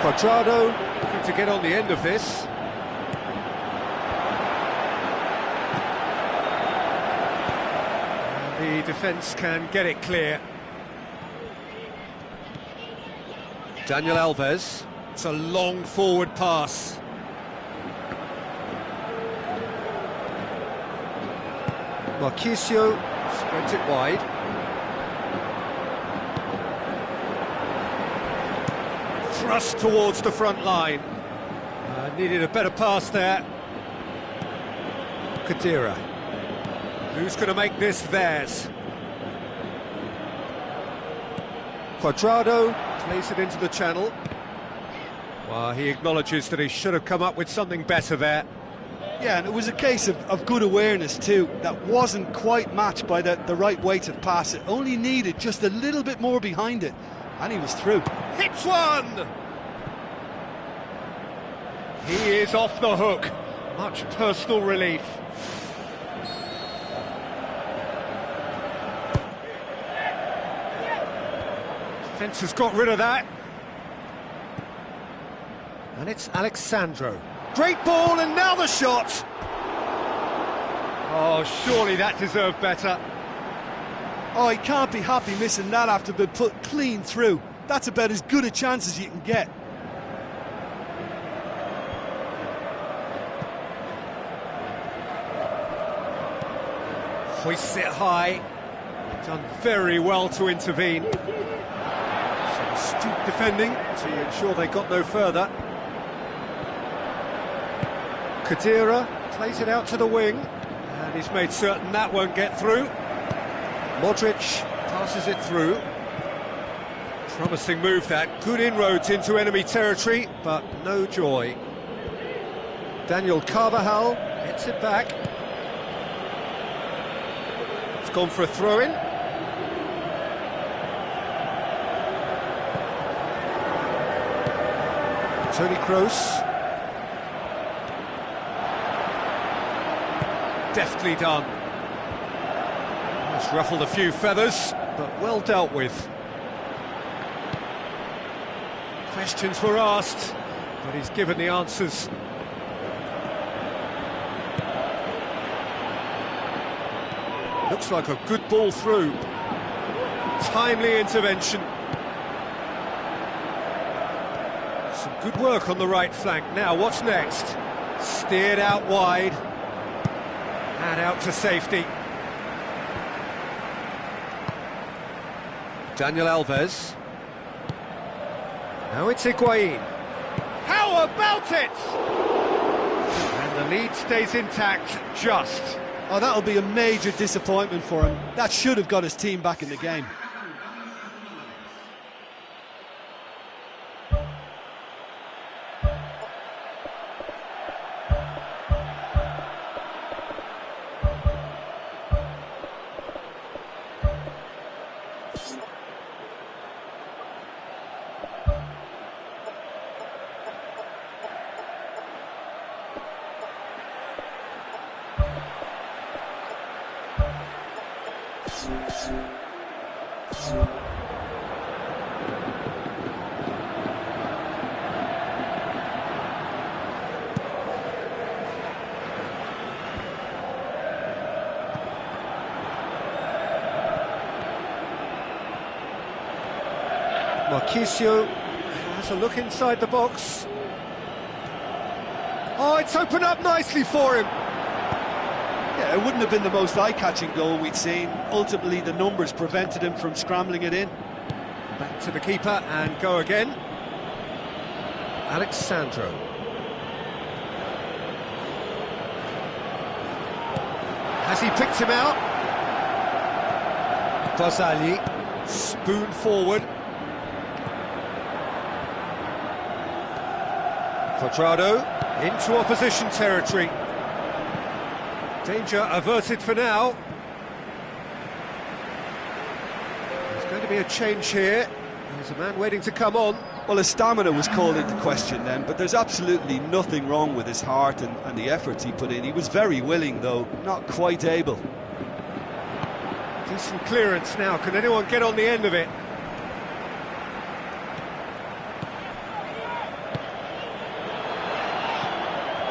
Quadrado looking to get on the end of this. And the defence can get it clear. Daniel Alves. It's a long forward pass. Marquisio spreads it wide. Thrust towards the front line. Needed a better pass there. Khedira. Who's going to make this theirs? Quadrado plays it into the channel. Well, he acknowledges that he should have come up with something better there. Yeah, and it was a case of good awareness too. That wasn't quite matched by the right weight of pass. It only needed just a little bit more behind it, and he was through. Hits one! He is off the hook. Much personal relief. Defence has got rid of that. And it's Alexandro. Great ball, and now the shot! Oh, surely that deserved better. Oh, he can't be happy missing that after being put clean through. That's about as good a chance as you can get. Hoists it high. Done very well to intervene. Some astute defending to ensure they got no further. Khedira plays it out to the wing, and he's made certain that won't get through. Modric passes it through. Promising move that, good inroads into enemy territory, but no joy. Daniel Carvajal gets it back. It's gone for a throw-in. Toni Kroos. Deftly done. It's ruffled a few feathers, but well dealt with. Questions were asked, but he's given the answers. Looks like a good ball through. Timely intervention. Some good work on the right flank. Now, what's next? Steered out wide. And out to safety. Daniel Alves. Now it's Higuain. How about it? And the lead stays intact, just. Oh, that'll be a major disappointment for him. That should have got his team back in the game. Marquisio has a look inside the box. Oh, it's opened up nicely for him. Yeah, it wouldn't have been the most eye-catching goal we'd seen. Ultimately, the numbers prevented him from scrambling it in. Back to the keeper and go again. Alexandro. Has he picked him out? Barzagli, spoon forward. Quadrado into opposition territory. Danger averted for now. There's going to be a change here. There's a man waiting to come on. Well, his stamina was called into question then, but there's absolutely nothing wrong with his heart and the efforts he put in. He was very willing, though, not quite able. Decent clearance now. Can anyone get on the end of it?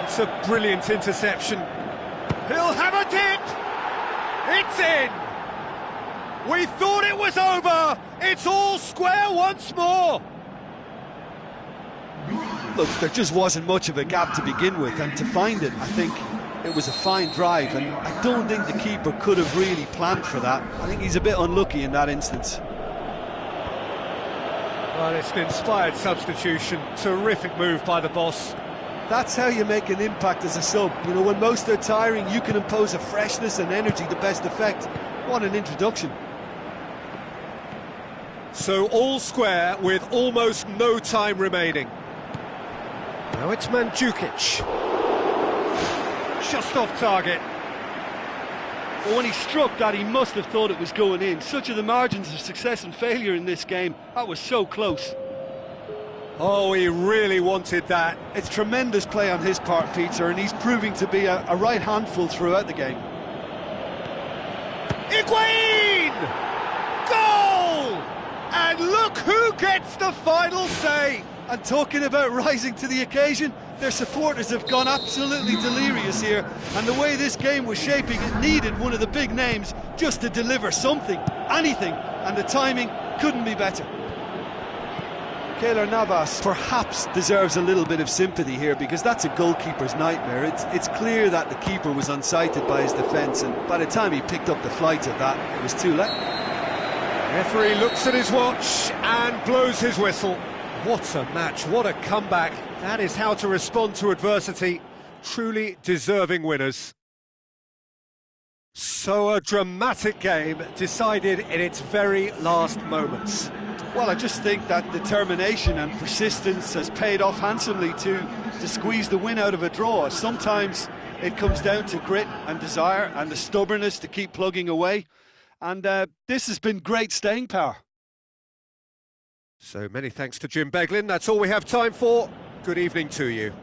It's a brilliant interception. He'll have a dip! It's in! We thought it was over! It's all square once more! Look, there just wasn't much of a gap to begin with, and to find it, I think it was a fine drive, and I don't think the keeper could have really planned for that. I think he's a bit unlucky in that instance. Well, it's an inspired substitution. Terrific move by the boss. That's how you make an impact as a sub. You know, when most are tiring, you can impose a freshness and energy to best effect. What an introduction. So all square with almost no time remaining. Now it's Mandzukic. Just off target. Well, when he struck that, he must have thought it was going in. Such are the margins of success and failure in this game. That was so close. Oh, he really wanted that. It's tremendous play on his part, Peter, and he's proving to be a right handful throughout the game. Higuain! Goal! And look who gets the final say! And talking about rising to the occasion, their supporters have gone absolutely delirious here, and the way this game was shaping, it needed one of the big names just to deliver something, anything, and the timing couldn't be better. Keylor Navas perhaps deserves a little bit of sympathy here, because that's a goalkeeper's nightmare. It's clear that the keeper was unsighted by his defence, and by the time he picked up the flight of that, it was too late. Referee looks at his watch and blows his whistle. What a match, what a comeback. That is how to respond to adversity. Truly deserving winners. So a dramatic game decided in its very last moments. Well, I just think that determination and persistence has paid off handsomely to squeeze the win out of a draw. Sometimes it comes down to grit and desire and the stubbornness to keep plugging away. And this has been great staying power. So many thanks to Jim Beglin. That's all we have time for. Good evening to you.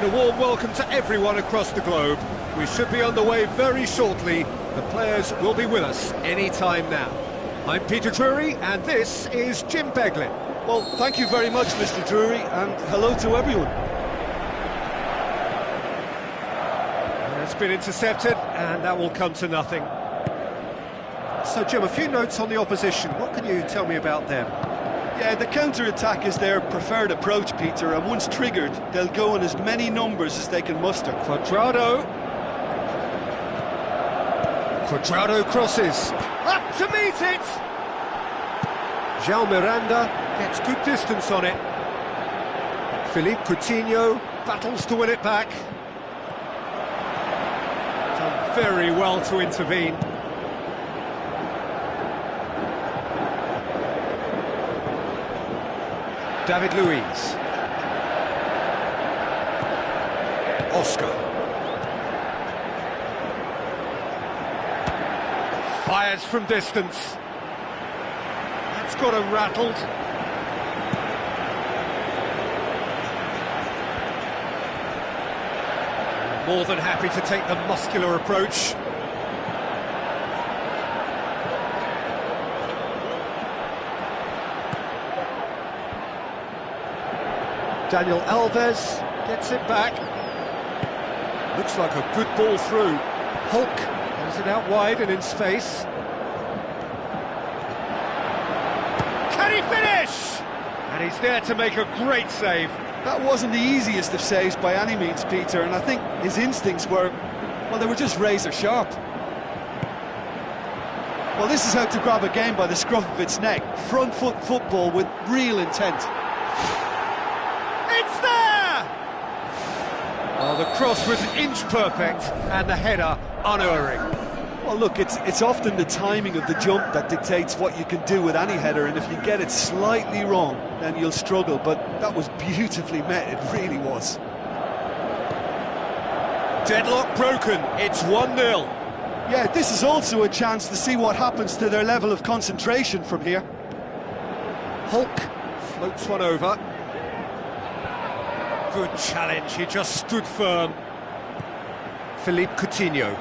a warm welcome to everyone across the globe. We should be on the way very shortly. The players will be with us any time now. I'm Peter Drury, and this is Jim Beglin. Well, thank you very much, Mr. Drury, and hello to everyone. It's been intercepted, and that will come to nothing. So, Jim, a few notes on the opposition. What can you tell me about them? Yeah, the counter-attack is their preferred approach, Peter, and once triggered, they'll go in as many numbers as they can muster. Cuadrado crosses. Up to meet it! João Miranda gets good distance on it. Philippe Coutinho battles to win it back. Done very well to intervene. David Luiz. Oscar. Fires from distance. That's got him rattled. More than happy to take the muscular approach. Daniel Alves gets it back. Looks like a good ball through. Hulk has it out wide and in space. Can he finish? And he's there to make a great save. That wasn't the easiest of saves by any means, Peter, and I think his instincts were, well, they were just razor sharp. Well, this is how to grab a game by the scruff of its neck. Front foot football with real intent. It's there! Well, the cross was inch perfect and the header unerring. Well, look, it's often the timing of the jump that dictates what you can do with any header, and if you get it slightly wrong, then you'll struggle, but that was beautifully met, it really was. Deadlock broken, it's 1-0. Yeah, this is also a chance to see what happens to their level of concentration from here. Hulk floats one over. Good challenge, he just stood firm. Philippe Coutinho.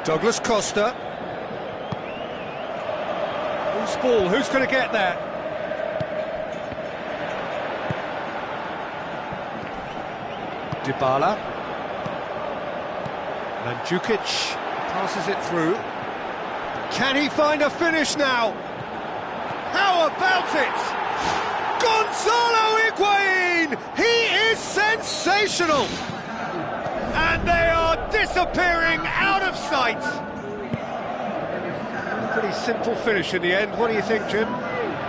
Douglas Costa. Who's ball? Who's going to get that? Dybala. Mandzukic passes it through. Can he find a finish now? How about it? Gonzalo Higuain! He is sensational! And they are disappearing out of sight. A pretty simple finish in the end. What do you think, Jim?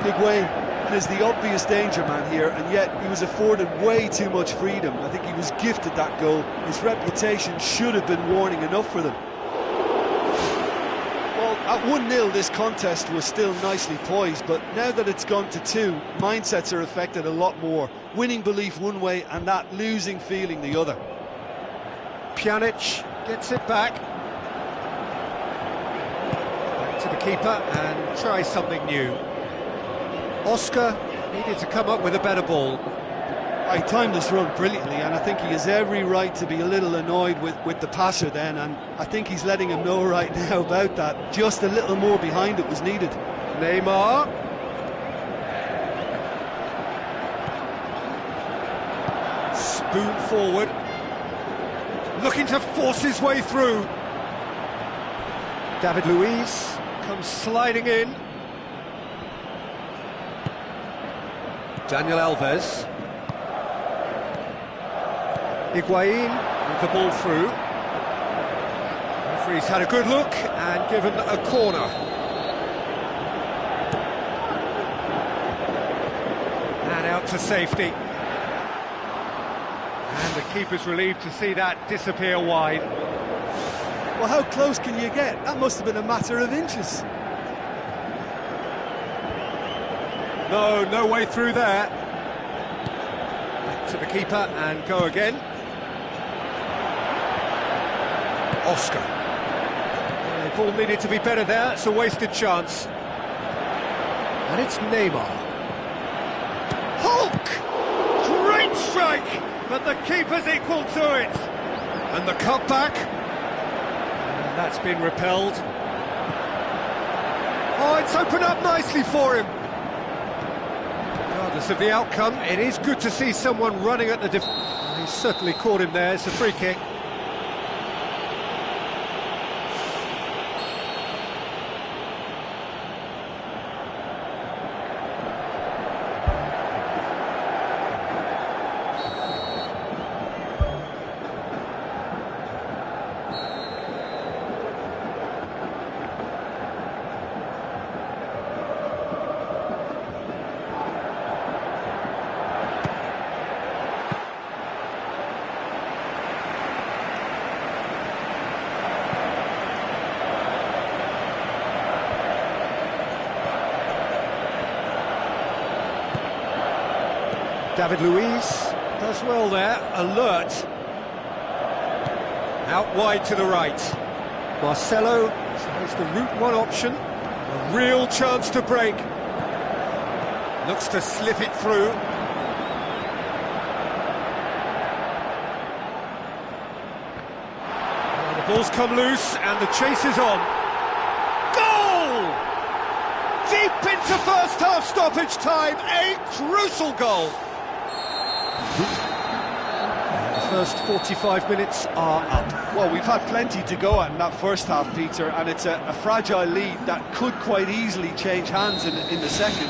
Higuain is the obvious danger man here, and yet he was afforded way too much freedom. I think he was gifted that goal. His reputation should have been warning enough for them. Well, at 1-0 this contest was still nicely poised, but now that it's gone to 2, mindsets are affected a lot more. Winning belief one way and that losing feeling the other. Pjanic gets it back. Back to the keeper and try something new. Oscar needed to come up with a better ball. He timed this run brilliantly, and I think he has every right to be a little annoyed with the passer then, and I think he's letting him know right now about that. Just a little more behind it was needed. Neymar. Spoon forward. Looking to force his way through. David Luiz comes sliding in. Daniel Alves. Higuain with the ball through. Referee's had a good look and given a corner. And out to safety. And the keeper's relieved to see that disappear wide. Well, how close can you get? That must have been a matter of inches. No way through there. Back to the keeper and go again. Oscar. The ball needed to be better there, it's a wasted chance. And it's Neymar. Hulk! but the keeper's equal to it. And the cutback. And that's been repelled. Oh, it's opened up nicely for him. Regardless of the outcome, it is good to see someone running at the He's certainly caught him there. It's a free kick. David Luiz does well there, alert. Out wide to the right. Marcelo tries the route one option. A real chance to break. Looks to slip it through. Well, the ball's come loose and the chase is on. Goal! Deep into first half stoppage time, a crucial goal. The first 45 minutes are up. Well, we've had plenty to go at in that first half, Peter, and it's a fragile lead that could quite easily change hands in the second.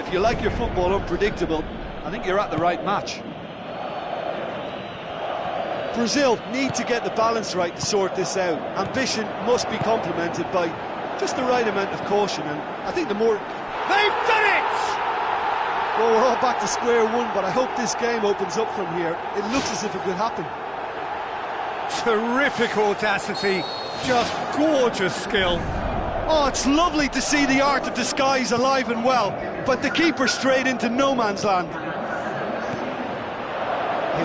If you like your football unpredictable, I think you're at the right match. Brazil need to get the balance right to sort this out. Ambition must be complemented by just the right amount of caution, and I think the more... They've done it! Well, we're all back to square one, but I hope this game opens up from here. It looks as if it could happen. Terrific audacity, just gorgeous skill. Oh, it's lovely to see the art of disguise alive and well, but the keeper straight into no man's land.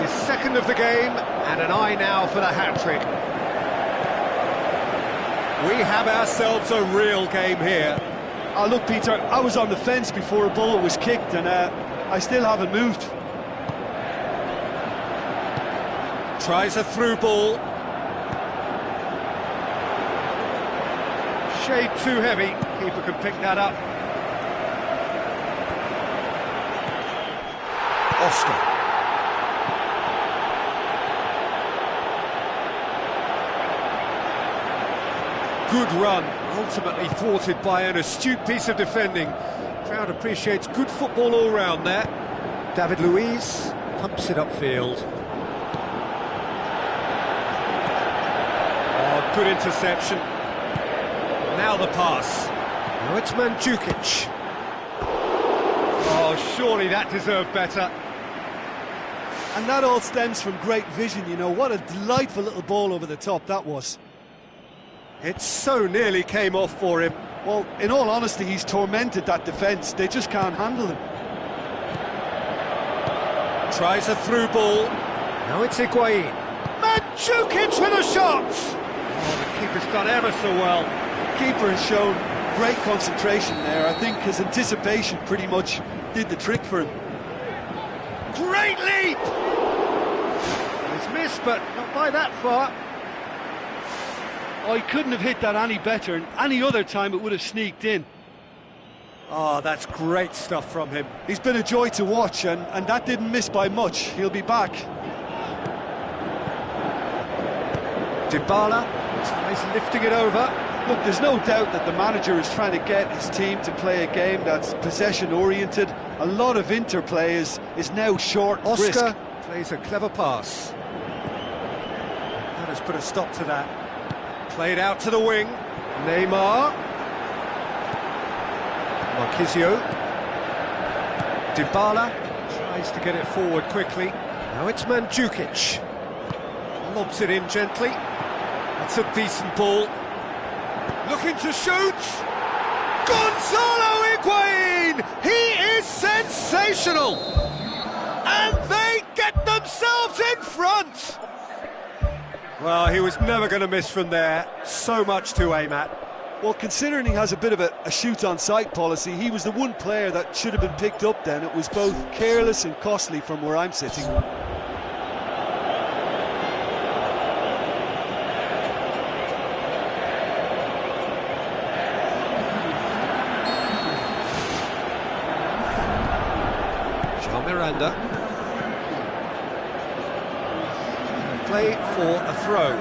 His second of the game, and an eye now for the hat-trick. We have ourselves a real game here. Oh, look, Peter, I was on the fence before a ball was kicked, and I still haven't moved. Tries a through ball. Shade too heavy. Keeper can pick that up. Oscar. Good run, ultimately thwarted by an astute piece of defending. Crowd appreciates good football all round there. David Luiz pumps it upfield. Oh, good interception. Now the pass. Now it's Mandzukic. Oh, surely that deserved better. And that all stems from great vision, you know. What a delightful little ball over the top that was. It so nearly came off for him. Well, in all honesty, he's tormented that defence. They just can't handle him. Tries a through ball. Now it's Higuain. Mandzukic with a shot! Oh, the keeper's done ever so well. The keeper has shown great concentration there. I think his anticipation pretty much did the trick for him. Great leap! He's missed, but not by that far. Oh, he couldn't have hit that any better, and any other time it would have sneaked in. Oh, that's great stuff from him. He's been a joy to watch, and that didn't miss by much. He'll be back. Dybala tries lifting it over. Look, there's no doubt that the manager is trying to get his team to play a game that's possession-oriented. A lot of interplay is now short, Oscar brisk. Plays a clever pass. That has put a stop to that. Played out to the wing. Neymar. Marquisio. Dybala tries to get it forward quickly. Now it's Mandzukic. Lobs it in gently. That's a decent ball. Looking to shoot. Gonzalo Higuain! He is sensational! And they get themselves in front! Well, he was never going to miss from there. So much to aim at. Well, considering he has a bit of a shoot-on-sight policy, he was the one player that should have been picked up then. It was both careless and costly from where I'm sitting. Miranda. Play for a throw.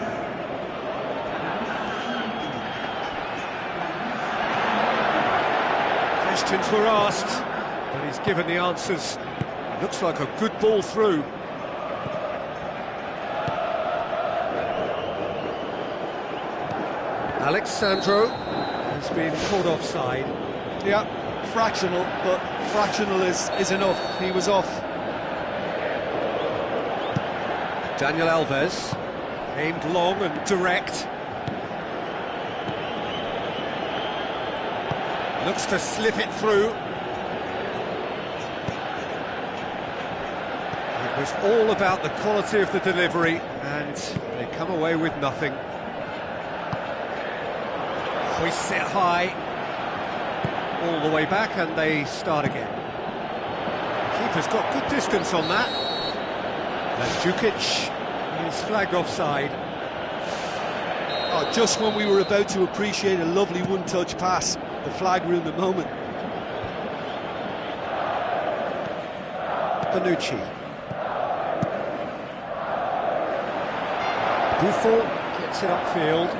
Questions were asked, but he's given the answers. Looks like a good ball through. Alexandro has been caught offside. Yeah, fractional, but fractional is enough. He was off. Daniel Alves, aimed long and direct. Looks to slip it through. It was all about the quality of the delivery, and they come away with nothing. Hoists it high, all the way back, and they start again. Keeper's got good distance on that. Mandzukic is flagged offside. Oh, just when we were about to appreciate a lovely one-touch pass, the flag ruined the moment. Bonucci. Buffon gets it upfield.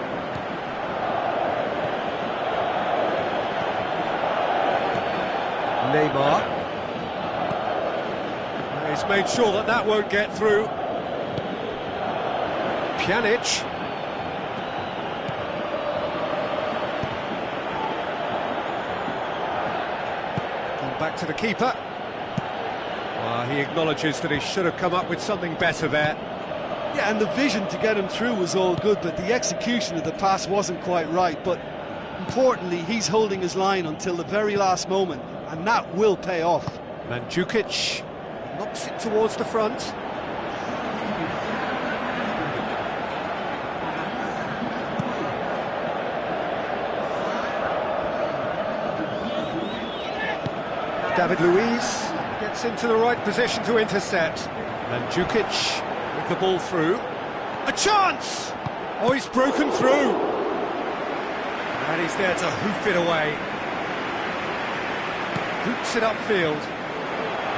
Neymar. He's made sure that that won't get through. Pjanic. Gone back to the keeper. He acknowledges that he should have come up with something better there. Yeah, and the vision to get him through was all good, but the execution of the pass wasn't quite right. But importantly, he's holding his line until the very last moment, and that will pay off. Mandzukic knocks it towards the front. David Luiz gets into the right position to intercept. Mandzukic with the ball through. A chance! Oh, he's broken through. And he's there to hoof it away. Hoops it upfield.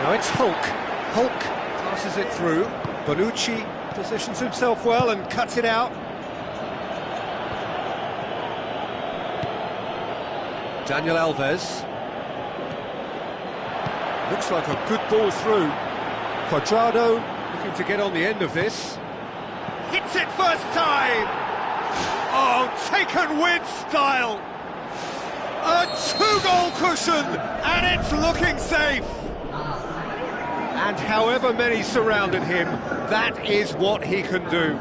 Now it's Hulk. Hulk passes it through. Bonucci positions himself well and cuts it out. Daniel Alves. Looks like a good ball through. Cuadrado looking to get on the end of this. Hits it first time! Oh, taken with style! A two-goal cushion, and it's looking safe! And however many surrounded him, that is what he can do.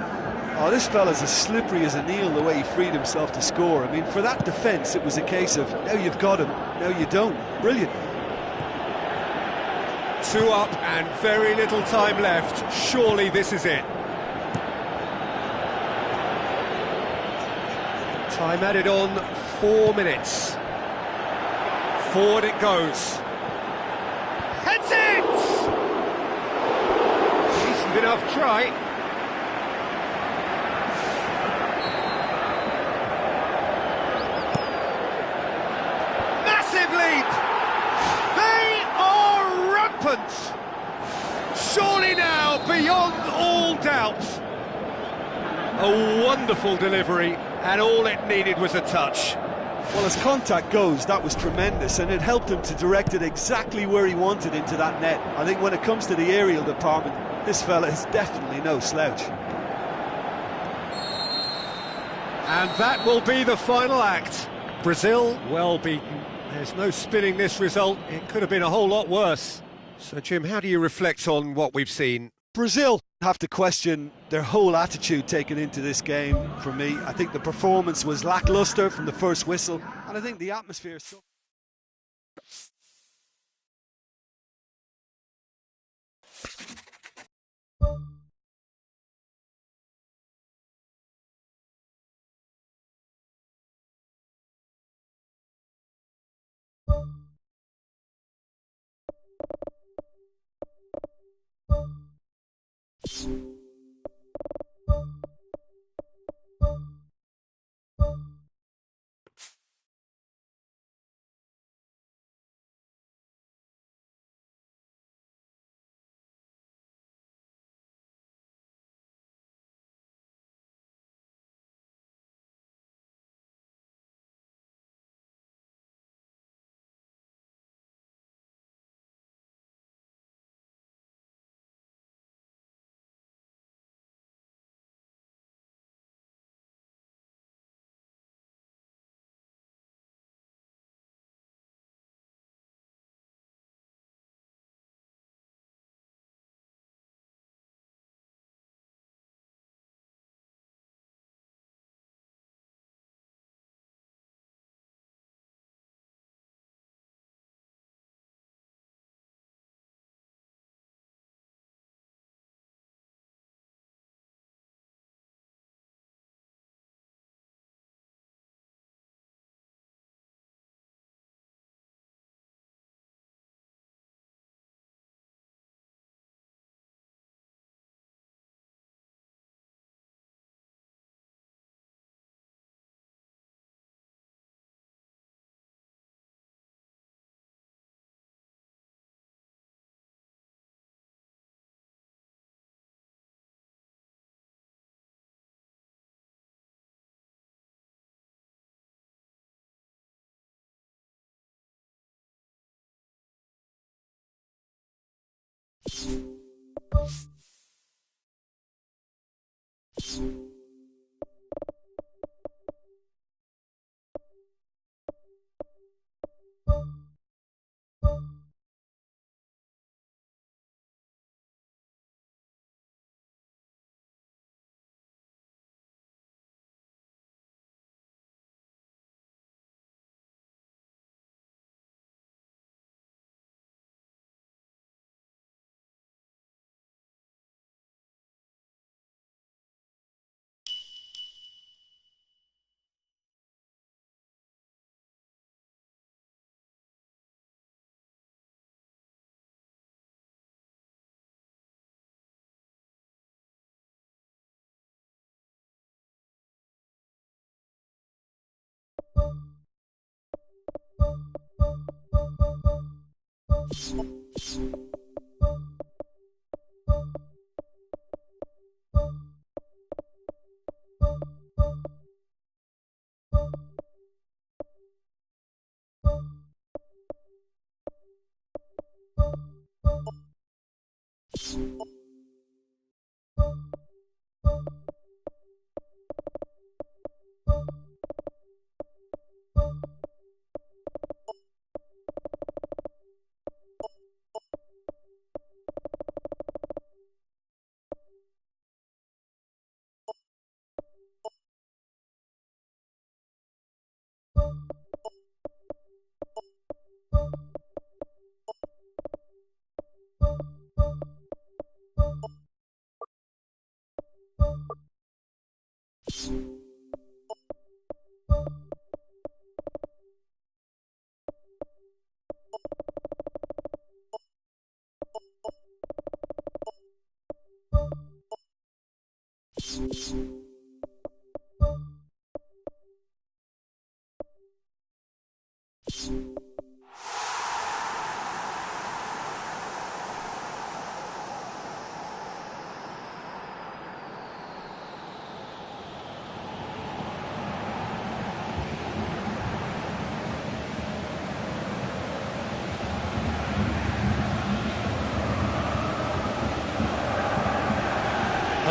Oh, this fella's as slippery as an eel the way he freed himself to score. I mean, for that defence, it was a case of, now you've got him, now you don't. Brilliant. 2 up and very little time left. Surely this is it. Time added on, 4 minutes. Forward it goes. Heads it! Decent enough try. Massive leap! They are rampant! Surely now, beyond all doubt. A wonderful delivery, and all it needed was a touch. Well, as contact goes, that was tremendous, and it helped him to direct it exactly where he wanted into that net. I think when it comes to the aerial department, this fella is definitely no slouch. And that will be the final act. Brazil, well beaten. There's no spinning this result. It could have been a whole lot worse. So, Jim, how do you reflect on what we've seen? Brazil have to question their whole attitude taken into this game. For me, I think the performance was lacklustre from the first whistle, and I think the atmosphere...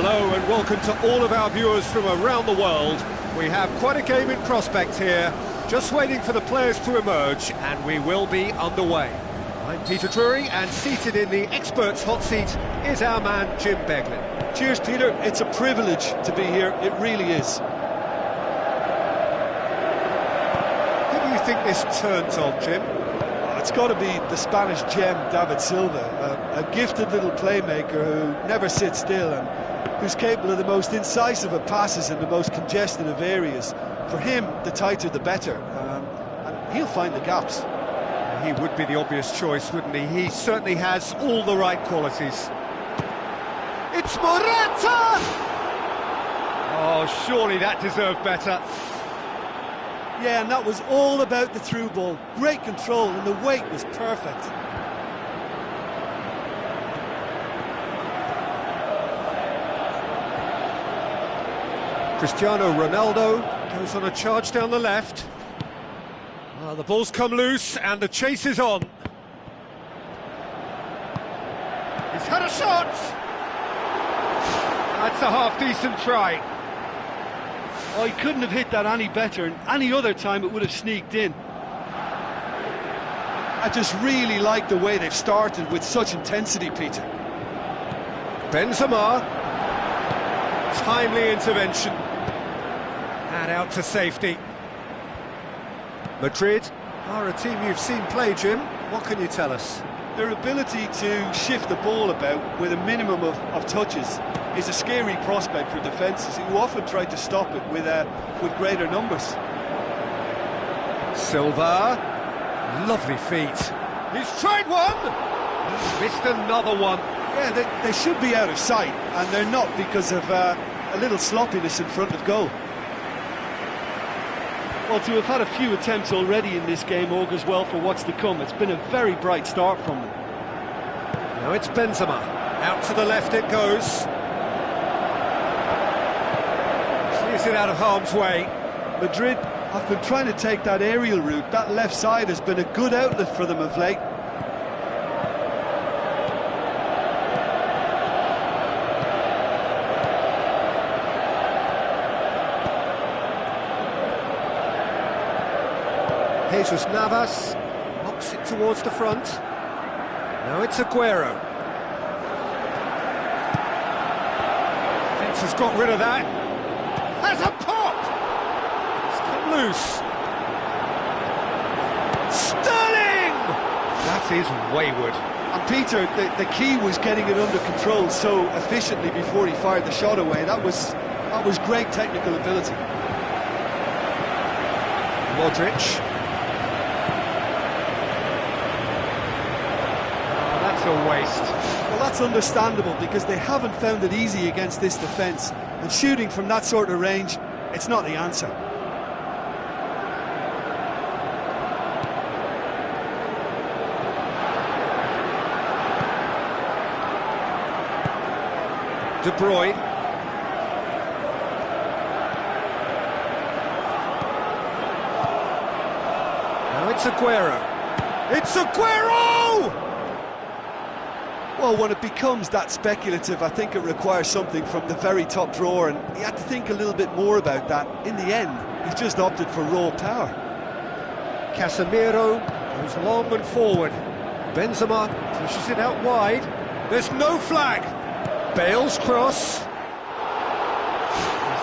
Hello and welcome to all of our viewers from around the world. We have quite a game in prospect here, just waiting for the players to emerge, and we will be underway. I'm Peter Drury, and seated in the experts' hot seat is our man Jim Beglin. Cheers, Peter. It's a privilege to be here. It really is. Who do you think this turns on, Jim? It's got to be the Spanish gem, David Silva, a gifted little playmaker who never sits still and who's capable of the most incisive of passes in the most congested of areas. For him, the tighter the better, and he'll find the gaps. He would be the obvious choice, wouldn't he? He certainly has all the right qualities. It's Morata! Oh, surely that deserved better. Yeah, and that was all about the through ball. Great control, and the weight was perfect. Cristiano Ronaldo goes on a charge down the left. The ball's come loose and the chase is on. He's had a shot! That's a half-decent try. Oh, he couldn't have hit that any better, and any other time it would have sneaked in. I just really like the way they've started with such intensity, Peter. Benzema. Timely intervention. And out to safety. Madrid are a team you've seen play, Jim. What can you tell us? Their ability to shift the ball about with a minimum of touches is a scary prospect for defences who often try to stop it with greater numbers. Silva, lovely feet. He's tried one! He's missed another one. Yeah, they should be out of sight, and they're not because of a little sloppiness in front of goal. Well, to have had a few attempts already in this game augurs well for what's to come. It's been a very bright start from them. Now it's Benzema. Out to the left it goes. Clears it out of harm's way. Madrid have been trying to take that aerial route. That left side has been a good outlet for them of late. Jesus Navas knocks it towards the front. Now it's Aguero. Fence has got rid of that. Has a pop! It's come loose. Sterling! That is wayward. And Peter, the key was getting it under control so efficiently before he fired the shot away. That was great technical ability. Modric. Oh, that's a waste. Well, that's understandable because they haven't found it easy against this defence. And shooting from that sort of range, it's not the answer. De Bruyne. Now it's Aguero. It's Aguero! Well, when it becomes that speculative, I think it requires something from the very top drawer, and he had to think a little bit more about that. In the end, he's just opted for raw power. Casemiro goes long and forward. Benzema pushes it out wide. There's no flag. Bale's cross. He's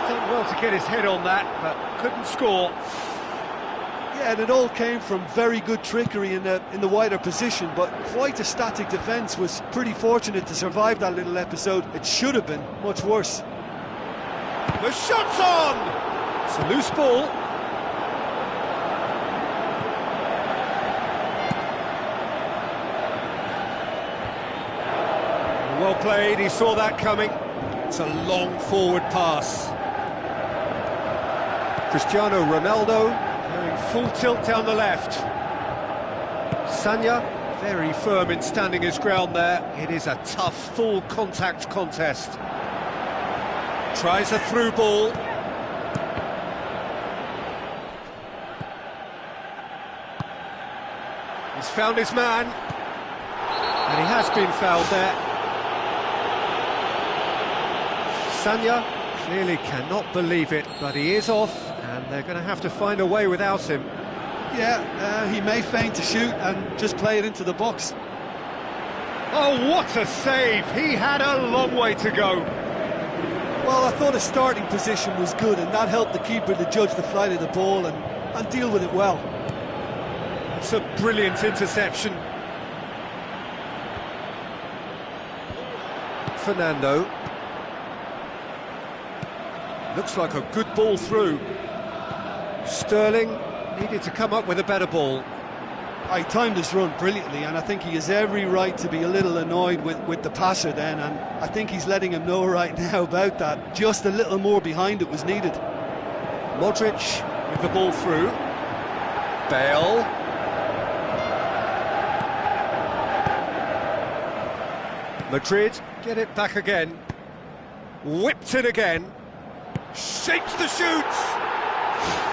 done well to get his head on that, but couldn't score. Yeah, and it all came from very good trickery in the wider position, but quite a static defence. Was pretty fortunate to survive that little episode. It should have been much worse. The shot's on! It's a loose ball. Well played, he saw that coming. It's a long forward pass. Cristiano Ronaldo going full tilt down the left. Sanya, very firm in standing his ground there. It is a tough, full contact contest. Tries a through ball. He's found his man. And he has been fouled there. Sanya clearly cannot believe it, but he is off, and they're going to have to find a way without him. Yeah, he may feign to shoot and just play it into the box. Oh, what a save! He had a long way to go. Well, I thought his starting position was good, and that helped the keeper to judge the flight of the ball and deal with it well. It's a brilliant interception. Fernando. Looks like a good ball through. Sterling needed to come up with a better ball. He timed his run brilliantly, and I think he has every right to be a little annoyed with the passer then, and I think he's letting him know right now about that. Just a little more behind it was needed. Modric with the ball through. Bale. Madrid get it back again. Whipped it again. Shapes the shoots!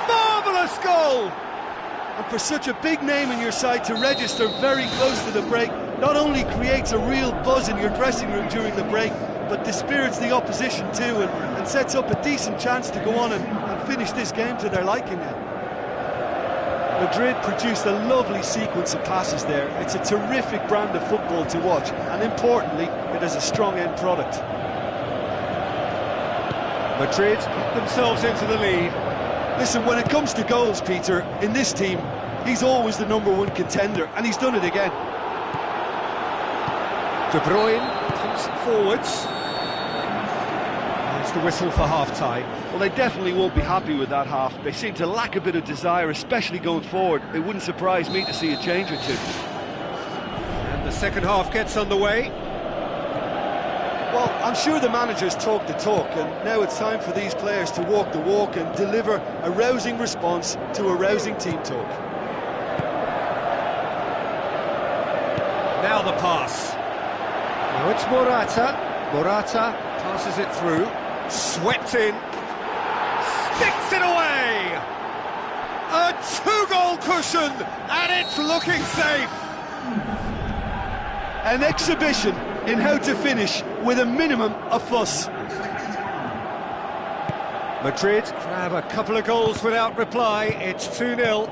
Marvellous goal! And for such a big name in your side to register very close to the break, not only creates a real buzz in your dressing room during the break, but dispirits the opposition too, and sets up a decent chance to go on and finish this game to their liking now. Madrid produced a lovely sequence of passes there. It's a terrific brand of football to watch, and importantly, it is a strong end product. Madrid get themselves into the lead. Listen, when it comes to goals, Peter, in this team, he's always the #1 contender, and he's done it again. De Bruyne pumps it forwards. There's the whistle for half-time. Well, they definitely won't be happy with that half. They seem to lack a bit of desire, especially going forward. It wouldn't surprise me to see a change or two. And the second half gets underway. Well, I'm sure the managers talk the talk, and now it's time for these players to walk the walk and deliver a rousing response to a rousing team talk. Now the pass. Now it's Morata. Morata passes it through. Swept in. Sticks it away! A 2-goal cushion, and it's looking safe. An exhibition in how to finish with a minimum of fuss. Madrid grab a couple of goals without reply. It's 2-0.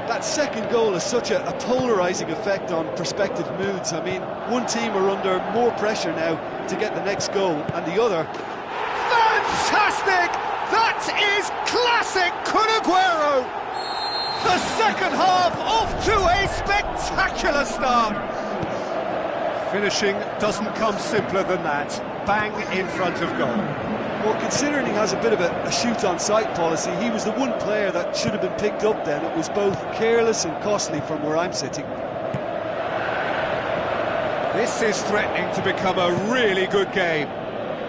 That second goal has such a polarising effect on prospective moods. I mean, one team are under more pressure now to get the next goal, and the other... Fantastic! That is classic Kun Aguero! The second half off to a spectacular start. Finishing doesn't come simpler than that. Bang in front of goal. Well, considering he has a bit of a shoot-on-sight policy, he was the one player that should have been picked up then. It was both careless and costly from where I'm sitting. This is threatening to become a really good game.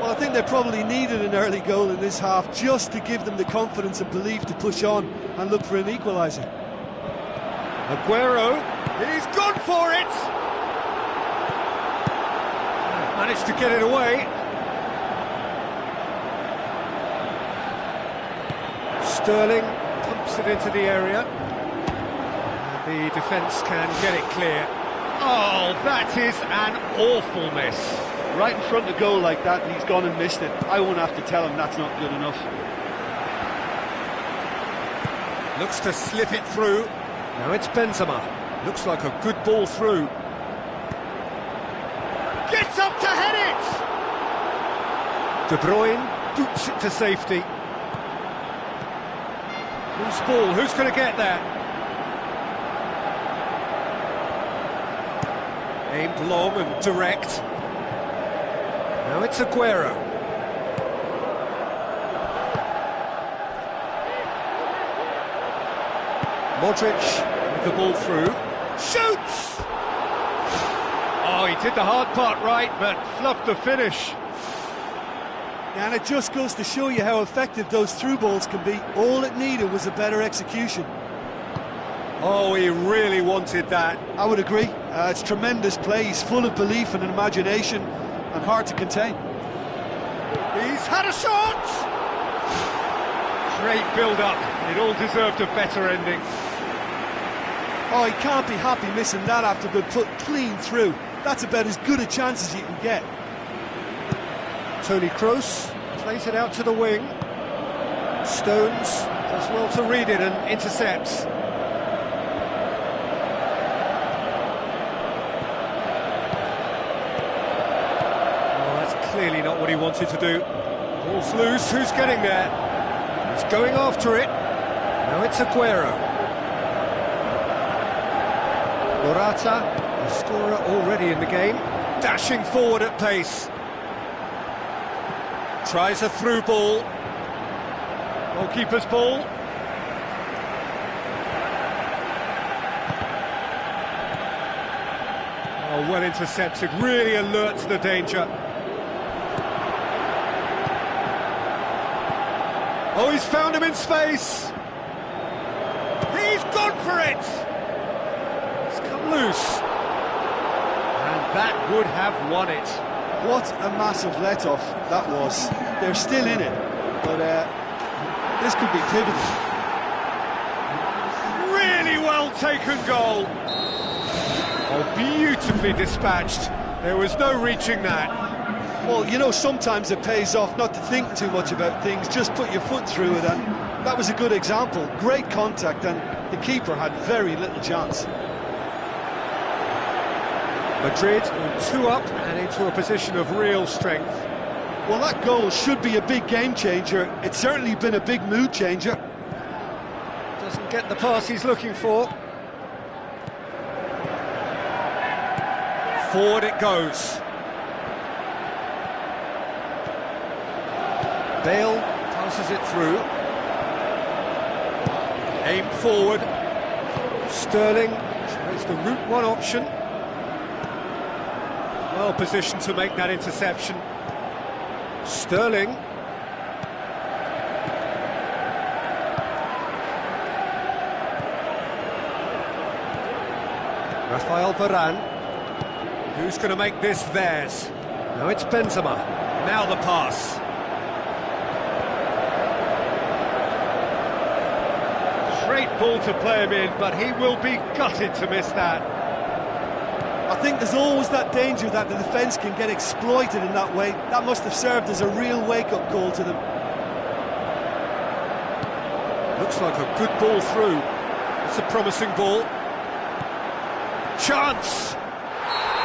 Well, I think they probably needed an early goal in this half just to give them the confidence and belief to push on and look for an equaliser. Aguero, he's gone for it! Managed to get it away. Sterling pumps it into the area. The defence can get it clear. Oh, that is an awful miss. Right in front of goal like that, and he's gone and missed it. I won't have to tell him that's not good enough. Looks to slip it through. Now it's Benzema. Looks like a good ball through. Gets up to head it! De Bruyne boots it to safety. Loose ball, who's going to get there? Aimed long and direct. Now it's Aguero. Modric with the ball through. Shoots! Oh, he did the hard part right, but fluffed the finish. And it just goes to show you how effective those through balls can be. All it needed was a better execution. Oh, he really wanted that. I would agree. It's tremendous play. He's full of belief and imagination and hard to contain. He's had a shot! Great build-up. It all deserved a better ending. Oh, he can't be happy missing that after being put clean through. That's about as good a chance as you can get. Toni Kroos plays it out to the wing. Stones does well to read it and intercepts. Oh, that's clearly not what he wanted to do. Ball's loose, who's getting there? He's going after it. Now it's Aguero. Morata, the scorer already in the game, dashing forward at pace. Tries a through ball. Goalkeeper's ball. Oh, well intercepted, really alert to the danger. Oh, he's found him in space. He's gone for it. It's come loose. And that would have won it. What a massive let-off that was. They're still in it, but this could be pivotal. Really well taken goal. Oh, beautifully dispatched. There was no reaching that. Well, you know, sometimes it pays off not to think too much about things, just put your foot through it, and that was a good example. Great contact, and the keeper had very little chance. Madrid 2 up and into a position of real strength. Well, that goal should be a big game changer. It's certainly been a big mood changer. Doesn't get the pass he's looking for. Forward it goes. Bale passes it through. Aimed forward. Sterling tries the route one option. Well positioned to make that interception. Sterling. Rafael Varane. Who's going to make this theirs? Now it's Benzema. Now the pass. Great ball to play him in, but he will be gutted to miss that. I think there's always that danger that the defence can get exploited in that way. That must have served as a real wake-up call to them. Looks like a good ball through. It's a promising ball. Chance!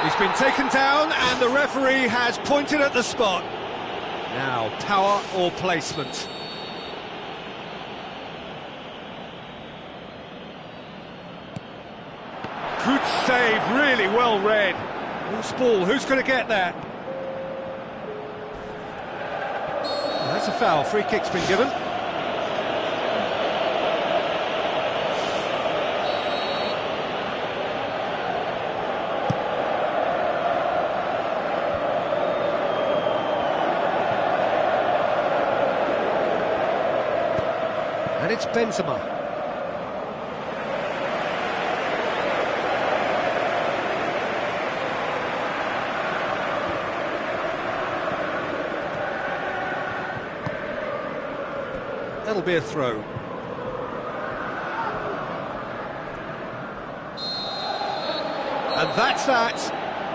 He's been taken down and the referee has pointed at the spot. Now, power or placement? Good save, really well read. Loose ball, who's going to get that? That's a foul, free kick's been given. And it's Benzema. That'll be a throw. And that's that.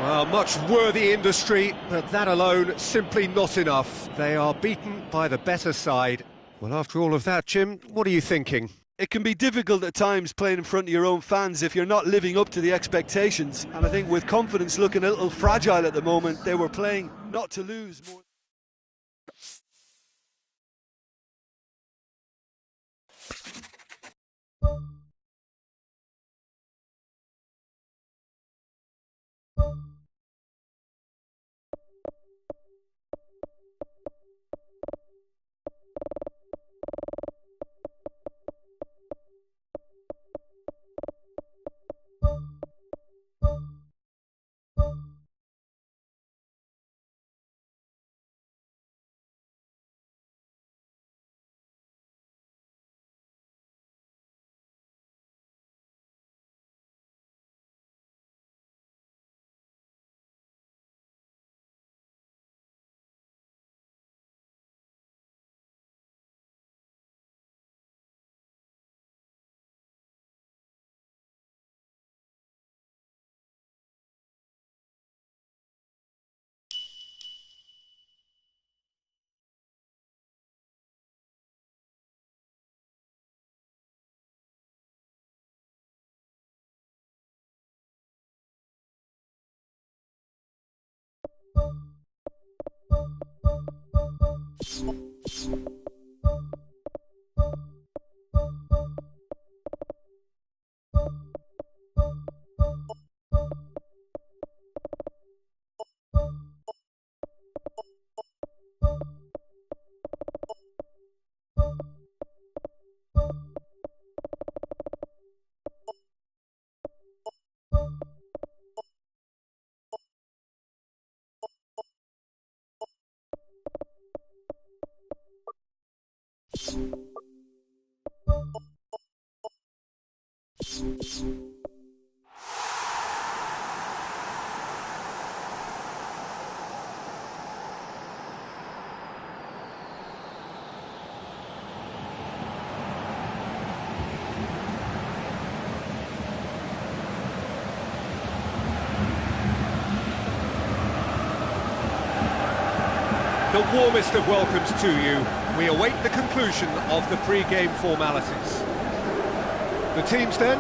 Well, much worthy industry, but that alone simply not enough. They are beaten by the better side. Well, after all of that, Jim, what are you thinking? It can be difficult at times playing in front of your own fans if you're not living up to the expectations. And I think with confidence looking a little fragile at the moment, they were playing not to lose more. The warmest of welcomes to you. We await the conclusion of the pre-game formalities. The teams then,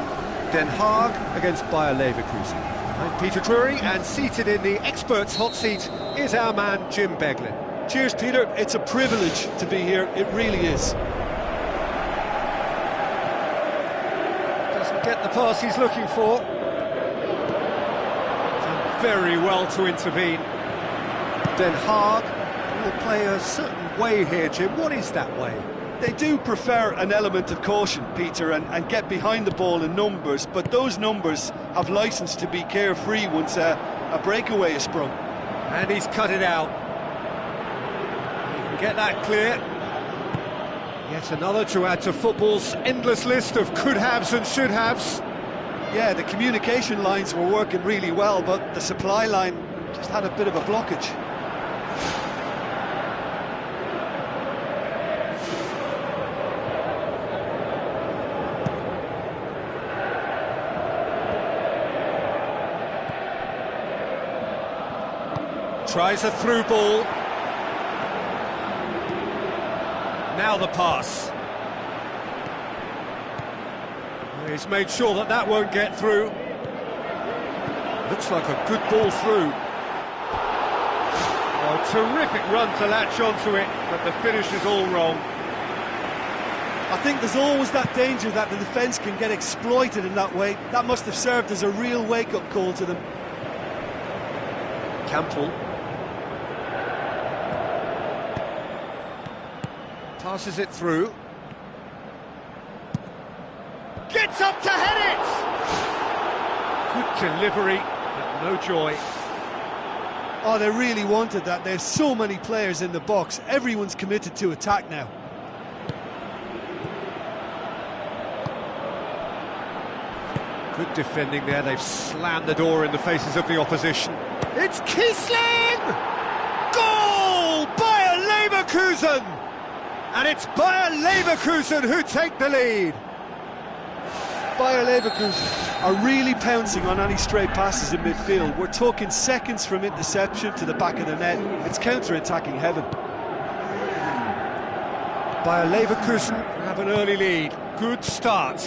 Den Haag against Bayer Leverkusen. I'm Peter Drury, and seated in the experts' hot seat is our man Jim Beglin. Cheers, Peter. It's a privilege to be here. It really is. Doesn't get the pass he's looking for. Done very well to intervene. Den Haag will play a certain way here, Jim. What is that way? They do prefer an element of caution, Peter, and get behind the ball in numbers, but those numbers have licence to be carefree once a breakaway is sprung. And he's cut it out. He can get that clear. Yet another to add to football's endless list of could-haves and should-haves. Yeah, the communication lines were working really well, but the supply line just had a bit of a blockage. Tries a through ball. Now the pass. He's made sure that that won't get through. Looks like a good ball through. Oh, terrific run to latch onto it, but the finish is all wrong. I think there's always that danger that the defence can get exploited in that way. That must have served as a real wake-up call to them. Campbell. Passes it through. Gets up to head it! Good delivery, but no joy. Oh, they really wanted that. There's so many players in the box. Everyone's committed to attack now. Good defending there. They've slammed the door in the faces of the opposition. It's Kiesling! Goal! Bayer Leverkusen! And it's Bayer Leverkusen who take the lead. Bayer Leverkusen are really pouncing on any stray passes in midfield. We're talking seconds from interception to the back of the net. It's counter-attacking heaven. Bayer Leverkusen have an early lead. Good start.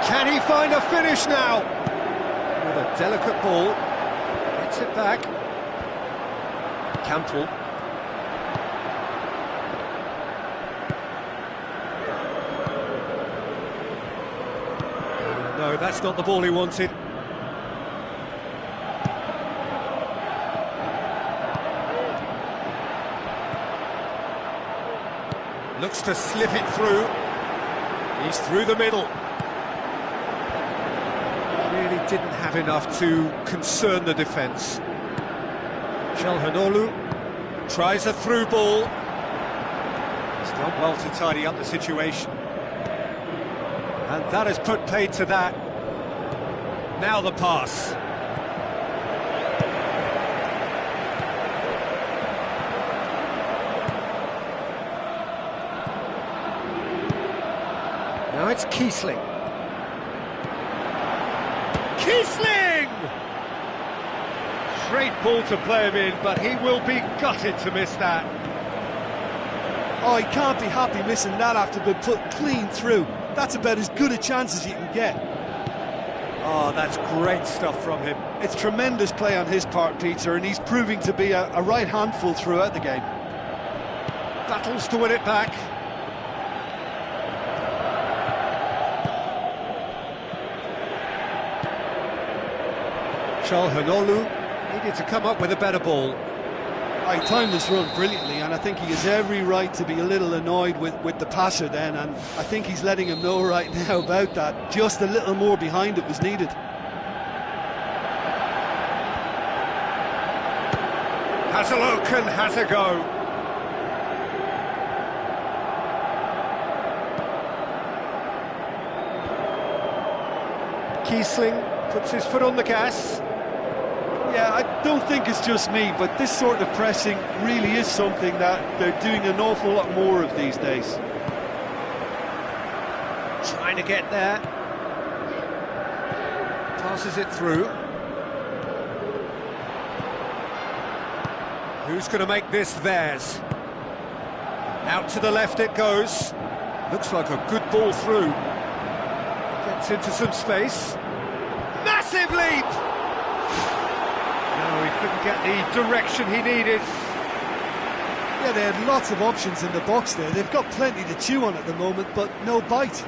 Can he find a finish now? With a delicate ball. Gets it back. Campbell. No, that's not the ball he wanted. Looks to slip it through. He's through the middle. Really didn't have enough to concern the defence. Çalhanoğlu tries a through ball. He's done well to tidy up the situation. And that has put paid to that. Now the pass. Now it's Kiesling. Kiesling! Great ball to play him in, but he will be gutted to miss that. Oh, he can't be happy missing that after being put clean through. That's about as good a chance as you can get. Oh, that's great stuff from him. It's tremendous play on his part, Peter, and he's proving to be a right handful throughout the game. Battles to win it back. Çalhanoğlu needed to come up with a better ball. He timed this run brilliantly, and I think he has every right to be a little annoyed with the passer then, and I think he's letting him know right now about that. Just a little more behind it was needed. Has a look and has a go. Kiesling puts his foot on the gas. Yeah, I don't think it's just me, but this sort of pressing really is something that they're doing an awful lot more of these days. Trying to get there. Passes it through. Who's going to make this theirs? Out to the left it goes. Looks like a good ball through. Gets into some space. Massive leap! No, he couldn't get the direction he needed. Yeah, they had lots of options in the box there. They've got plenty to chew on at the moment, but no bite.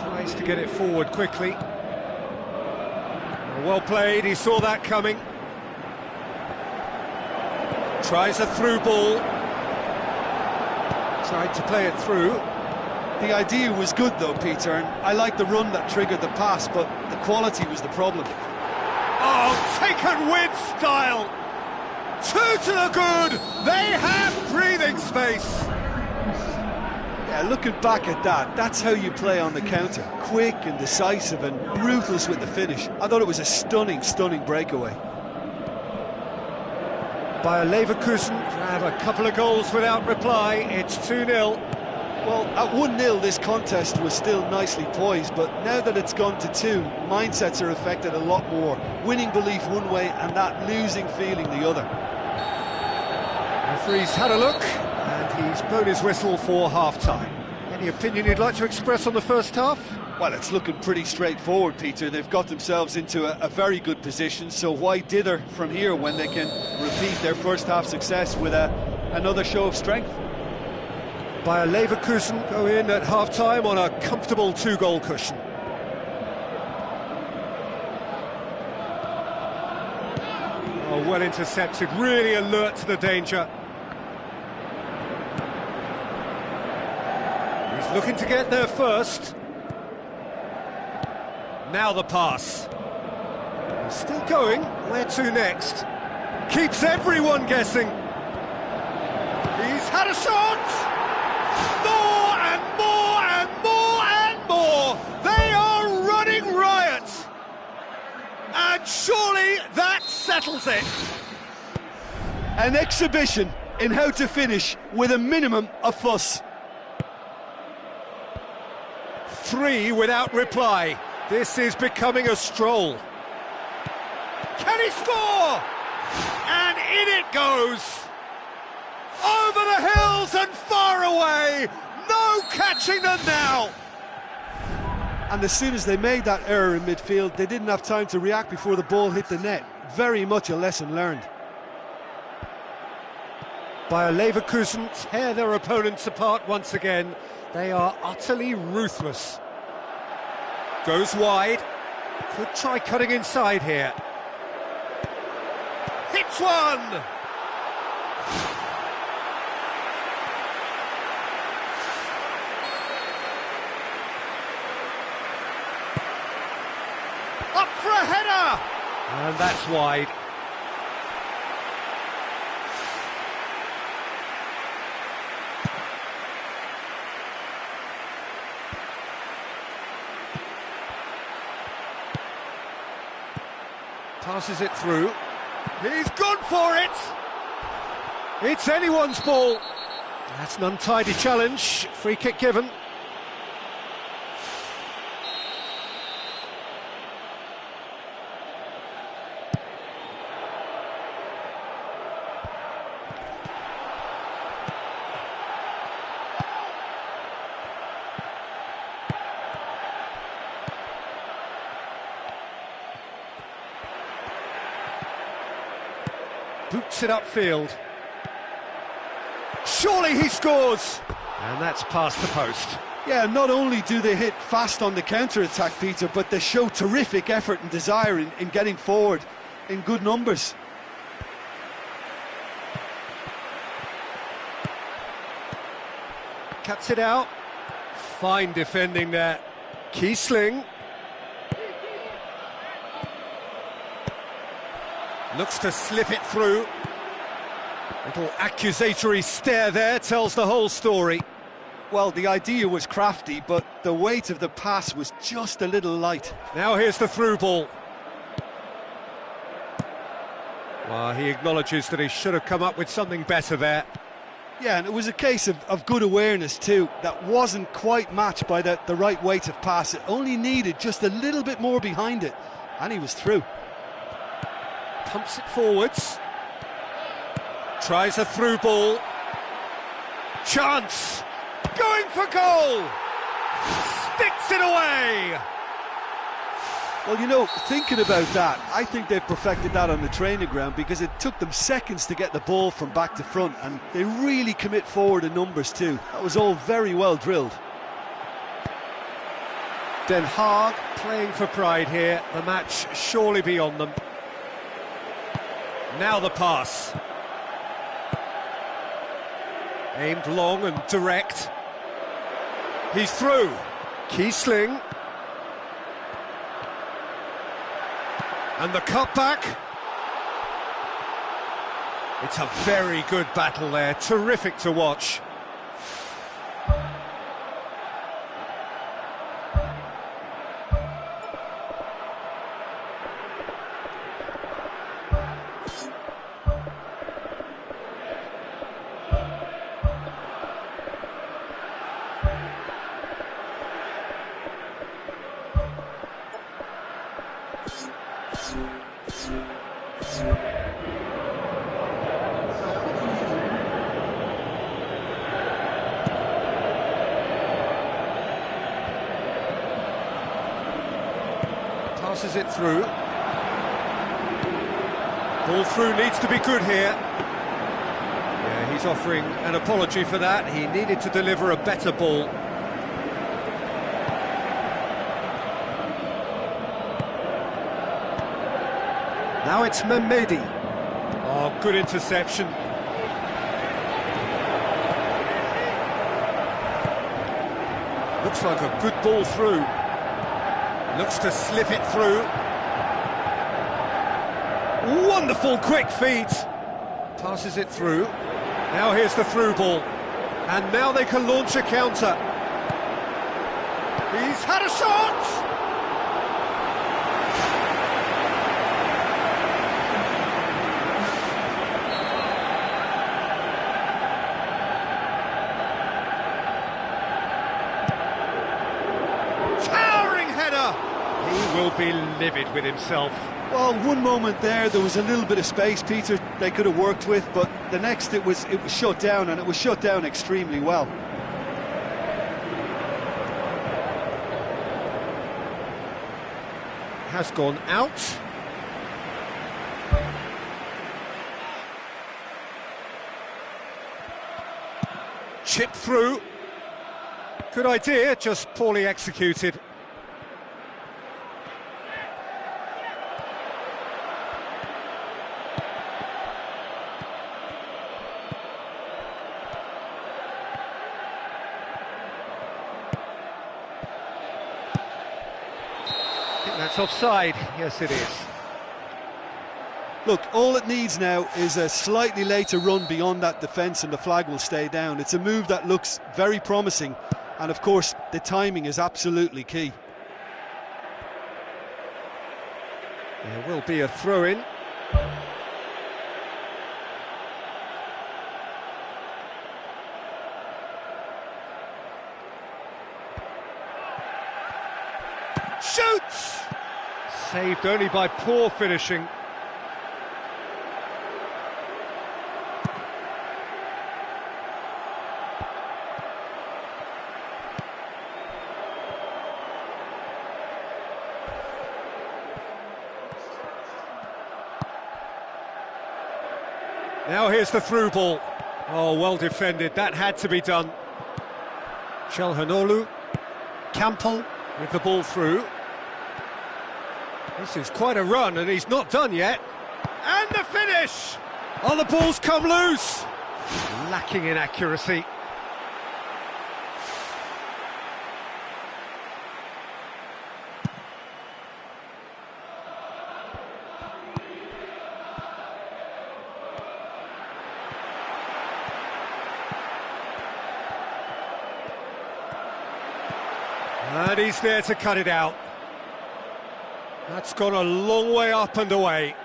Tries to get it forward quickly. Well played, he saw that coming. Tries a through ball. Tried to play it through. The idea was good though, Peter, and I like the run that triggered the pass, but the quality was the problem. Oh, taken with style! Two to the good! They have breathing space! Yeah, looking back at that, that's how you play on the counter. Quick and decisive and ruthless with the finish. I thought it was a stunning, stunning breakaway. Bayer Leverkusen have a couple of goals without reply. It's 2-0. Well, at 1-0 this contest was still nicely poised, but now that it's gone to 2, mindsets are affected a lot more. Winning belief one way and that losing feeling the other. Referee's had a look and he's blown his whistle for half-time. Any opinion you'd like to express on the first half? Well, it's looking pretty straightforward, Peter. They've got themselves into a very good position, so why dither from here when they can repeat their first half success with another show of strength? Bayer Leverkusen go in at half-time on a comfortable 2-goal cushion. Oh, well intercepted, really alert to the danger. He's looking to get there first. Now the pass. He's still going. Where to next? Keeps everyone guessing. He's had a shot! More and more and more and more! They are running riot! And surely that settles it! An exhibition in how to finish with a minimum of fuss. 3 without reply. This is becoming a stroll. Can he score? And in it goes! Over the hills and far away! No catching them now! And as soon as they made that error in midfield, they didn't have time to react before the ball hit the net. Very much a lesson learned. Bayer Leverkusen tear their opponents apart once again. They are utterly ruthless. Goes wide. Could try cutting inside here. Hits one! Up for a header! And that's wide. Passes it through. He's gone for it! It's anyone's ball. That's an untidy challenge. Free kick given. Boots it upfield. Surely he scores! And that's past the post. Yeah, not only do they hit fast on the counter-attack, Peter, but they show terrific effort and desire in getting forward in good numbers. Cuts it out. Fine defending there. Kiesling. Looks to slip it through. Little accusatory stare there tells the whole story. Well, the idea was crafty, but the weight of the pass was just a little light. Now here's the through ball. Well, he acknowledges that he should have come up with something better there. Yeah, and it was a case of good awareness too. That wasn't quite matched by the right weight of pass. It only needed just a little bit more behind it, and he was through. Pumps it forwards. Tries a through ball. Chance! Going for goal! Sticks it away! Well, you know, thinking about that, I think they've perfected that on the training ground because it took them seconds to get the ball from back to front, and they really commit forward in numbers too. That was all very well drilled. Den Haag playing for pride here. The match surely beyond them. Now the pass. Aimed long and direct. He's through. Kiesling. And the cutback. It's a very good battle there. Terrific to watch. Passes it through. Ball through needs to be good here. Yeah, he's offering an apology for that. He needed to deliver a better ball. Now it's Mehmedi. Oh, good interception. Looks like a good ball through. Looks to slip it through. Wonderful quick feet. Passes it through. Now here's the through ball. And now they can launch a counter. He's had a shot! He will be livid with himself. Well, one moment there was a little bit of space, Peter, they could have worked with, but the next it was shut down, and it was shut down extremely well. Has gone out. Chipped through. Good idea, just poorly executed. That's offside. Yes, it is. Look, all it needs now is a slightly later run beyond that defence and the flag will stay down. It's a move that looks very promising, and of course the timing is absolutely key. There will be a throw-in. Shoots! Saved only by poor finishing. Now here's the through ball. Oh, well defended, that had to be done. Chelhanoglu, Campbell with the ball through. This is quite a run, and he's not done yet. And the finish! Oh, the ball's come loose! Lacking in accuracy. And he's there to cut it out. That's gone a long way up and away.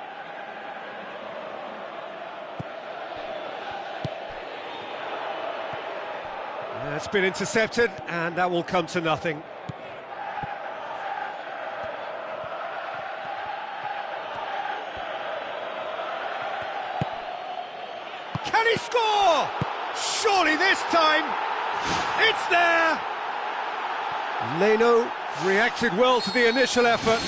That's been intercepted, and that will come to nothing. Can he score? Surely this time, it's there! Leno reacted well to the initial effort.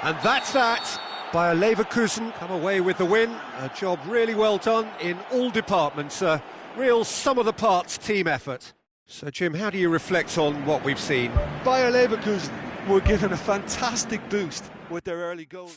And that's that. Bayer Leverkusen come away with the win. A job really well done in all departments. A real sum-of-the-parts team effort. So, Jim, how do you reflect on what we've seen? Bayer Leverkusen were given a fantastic boost with their early goal.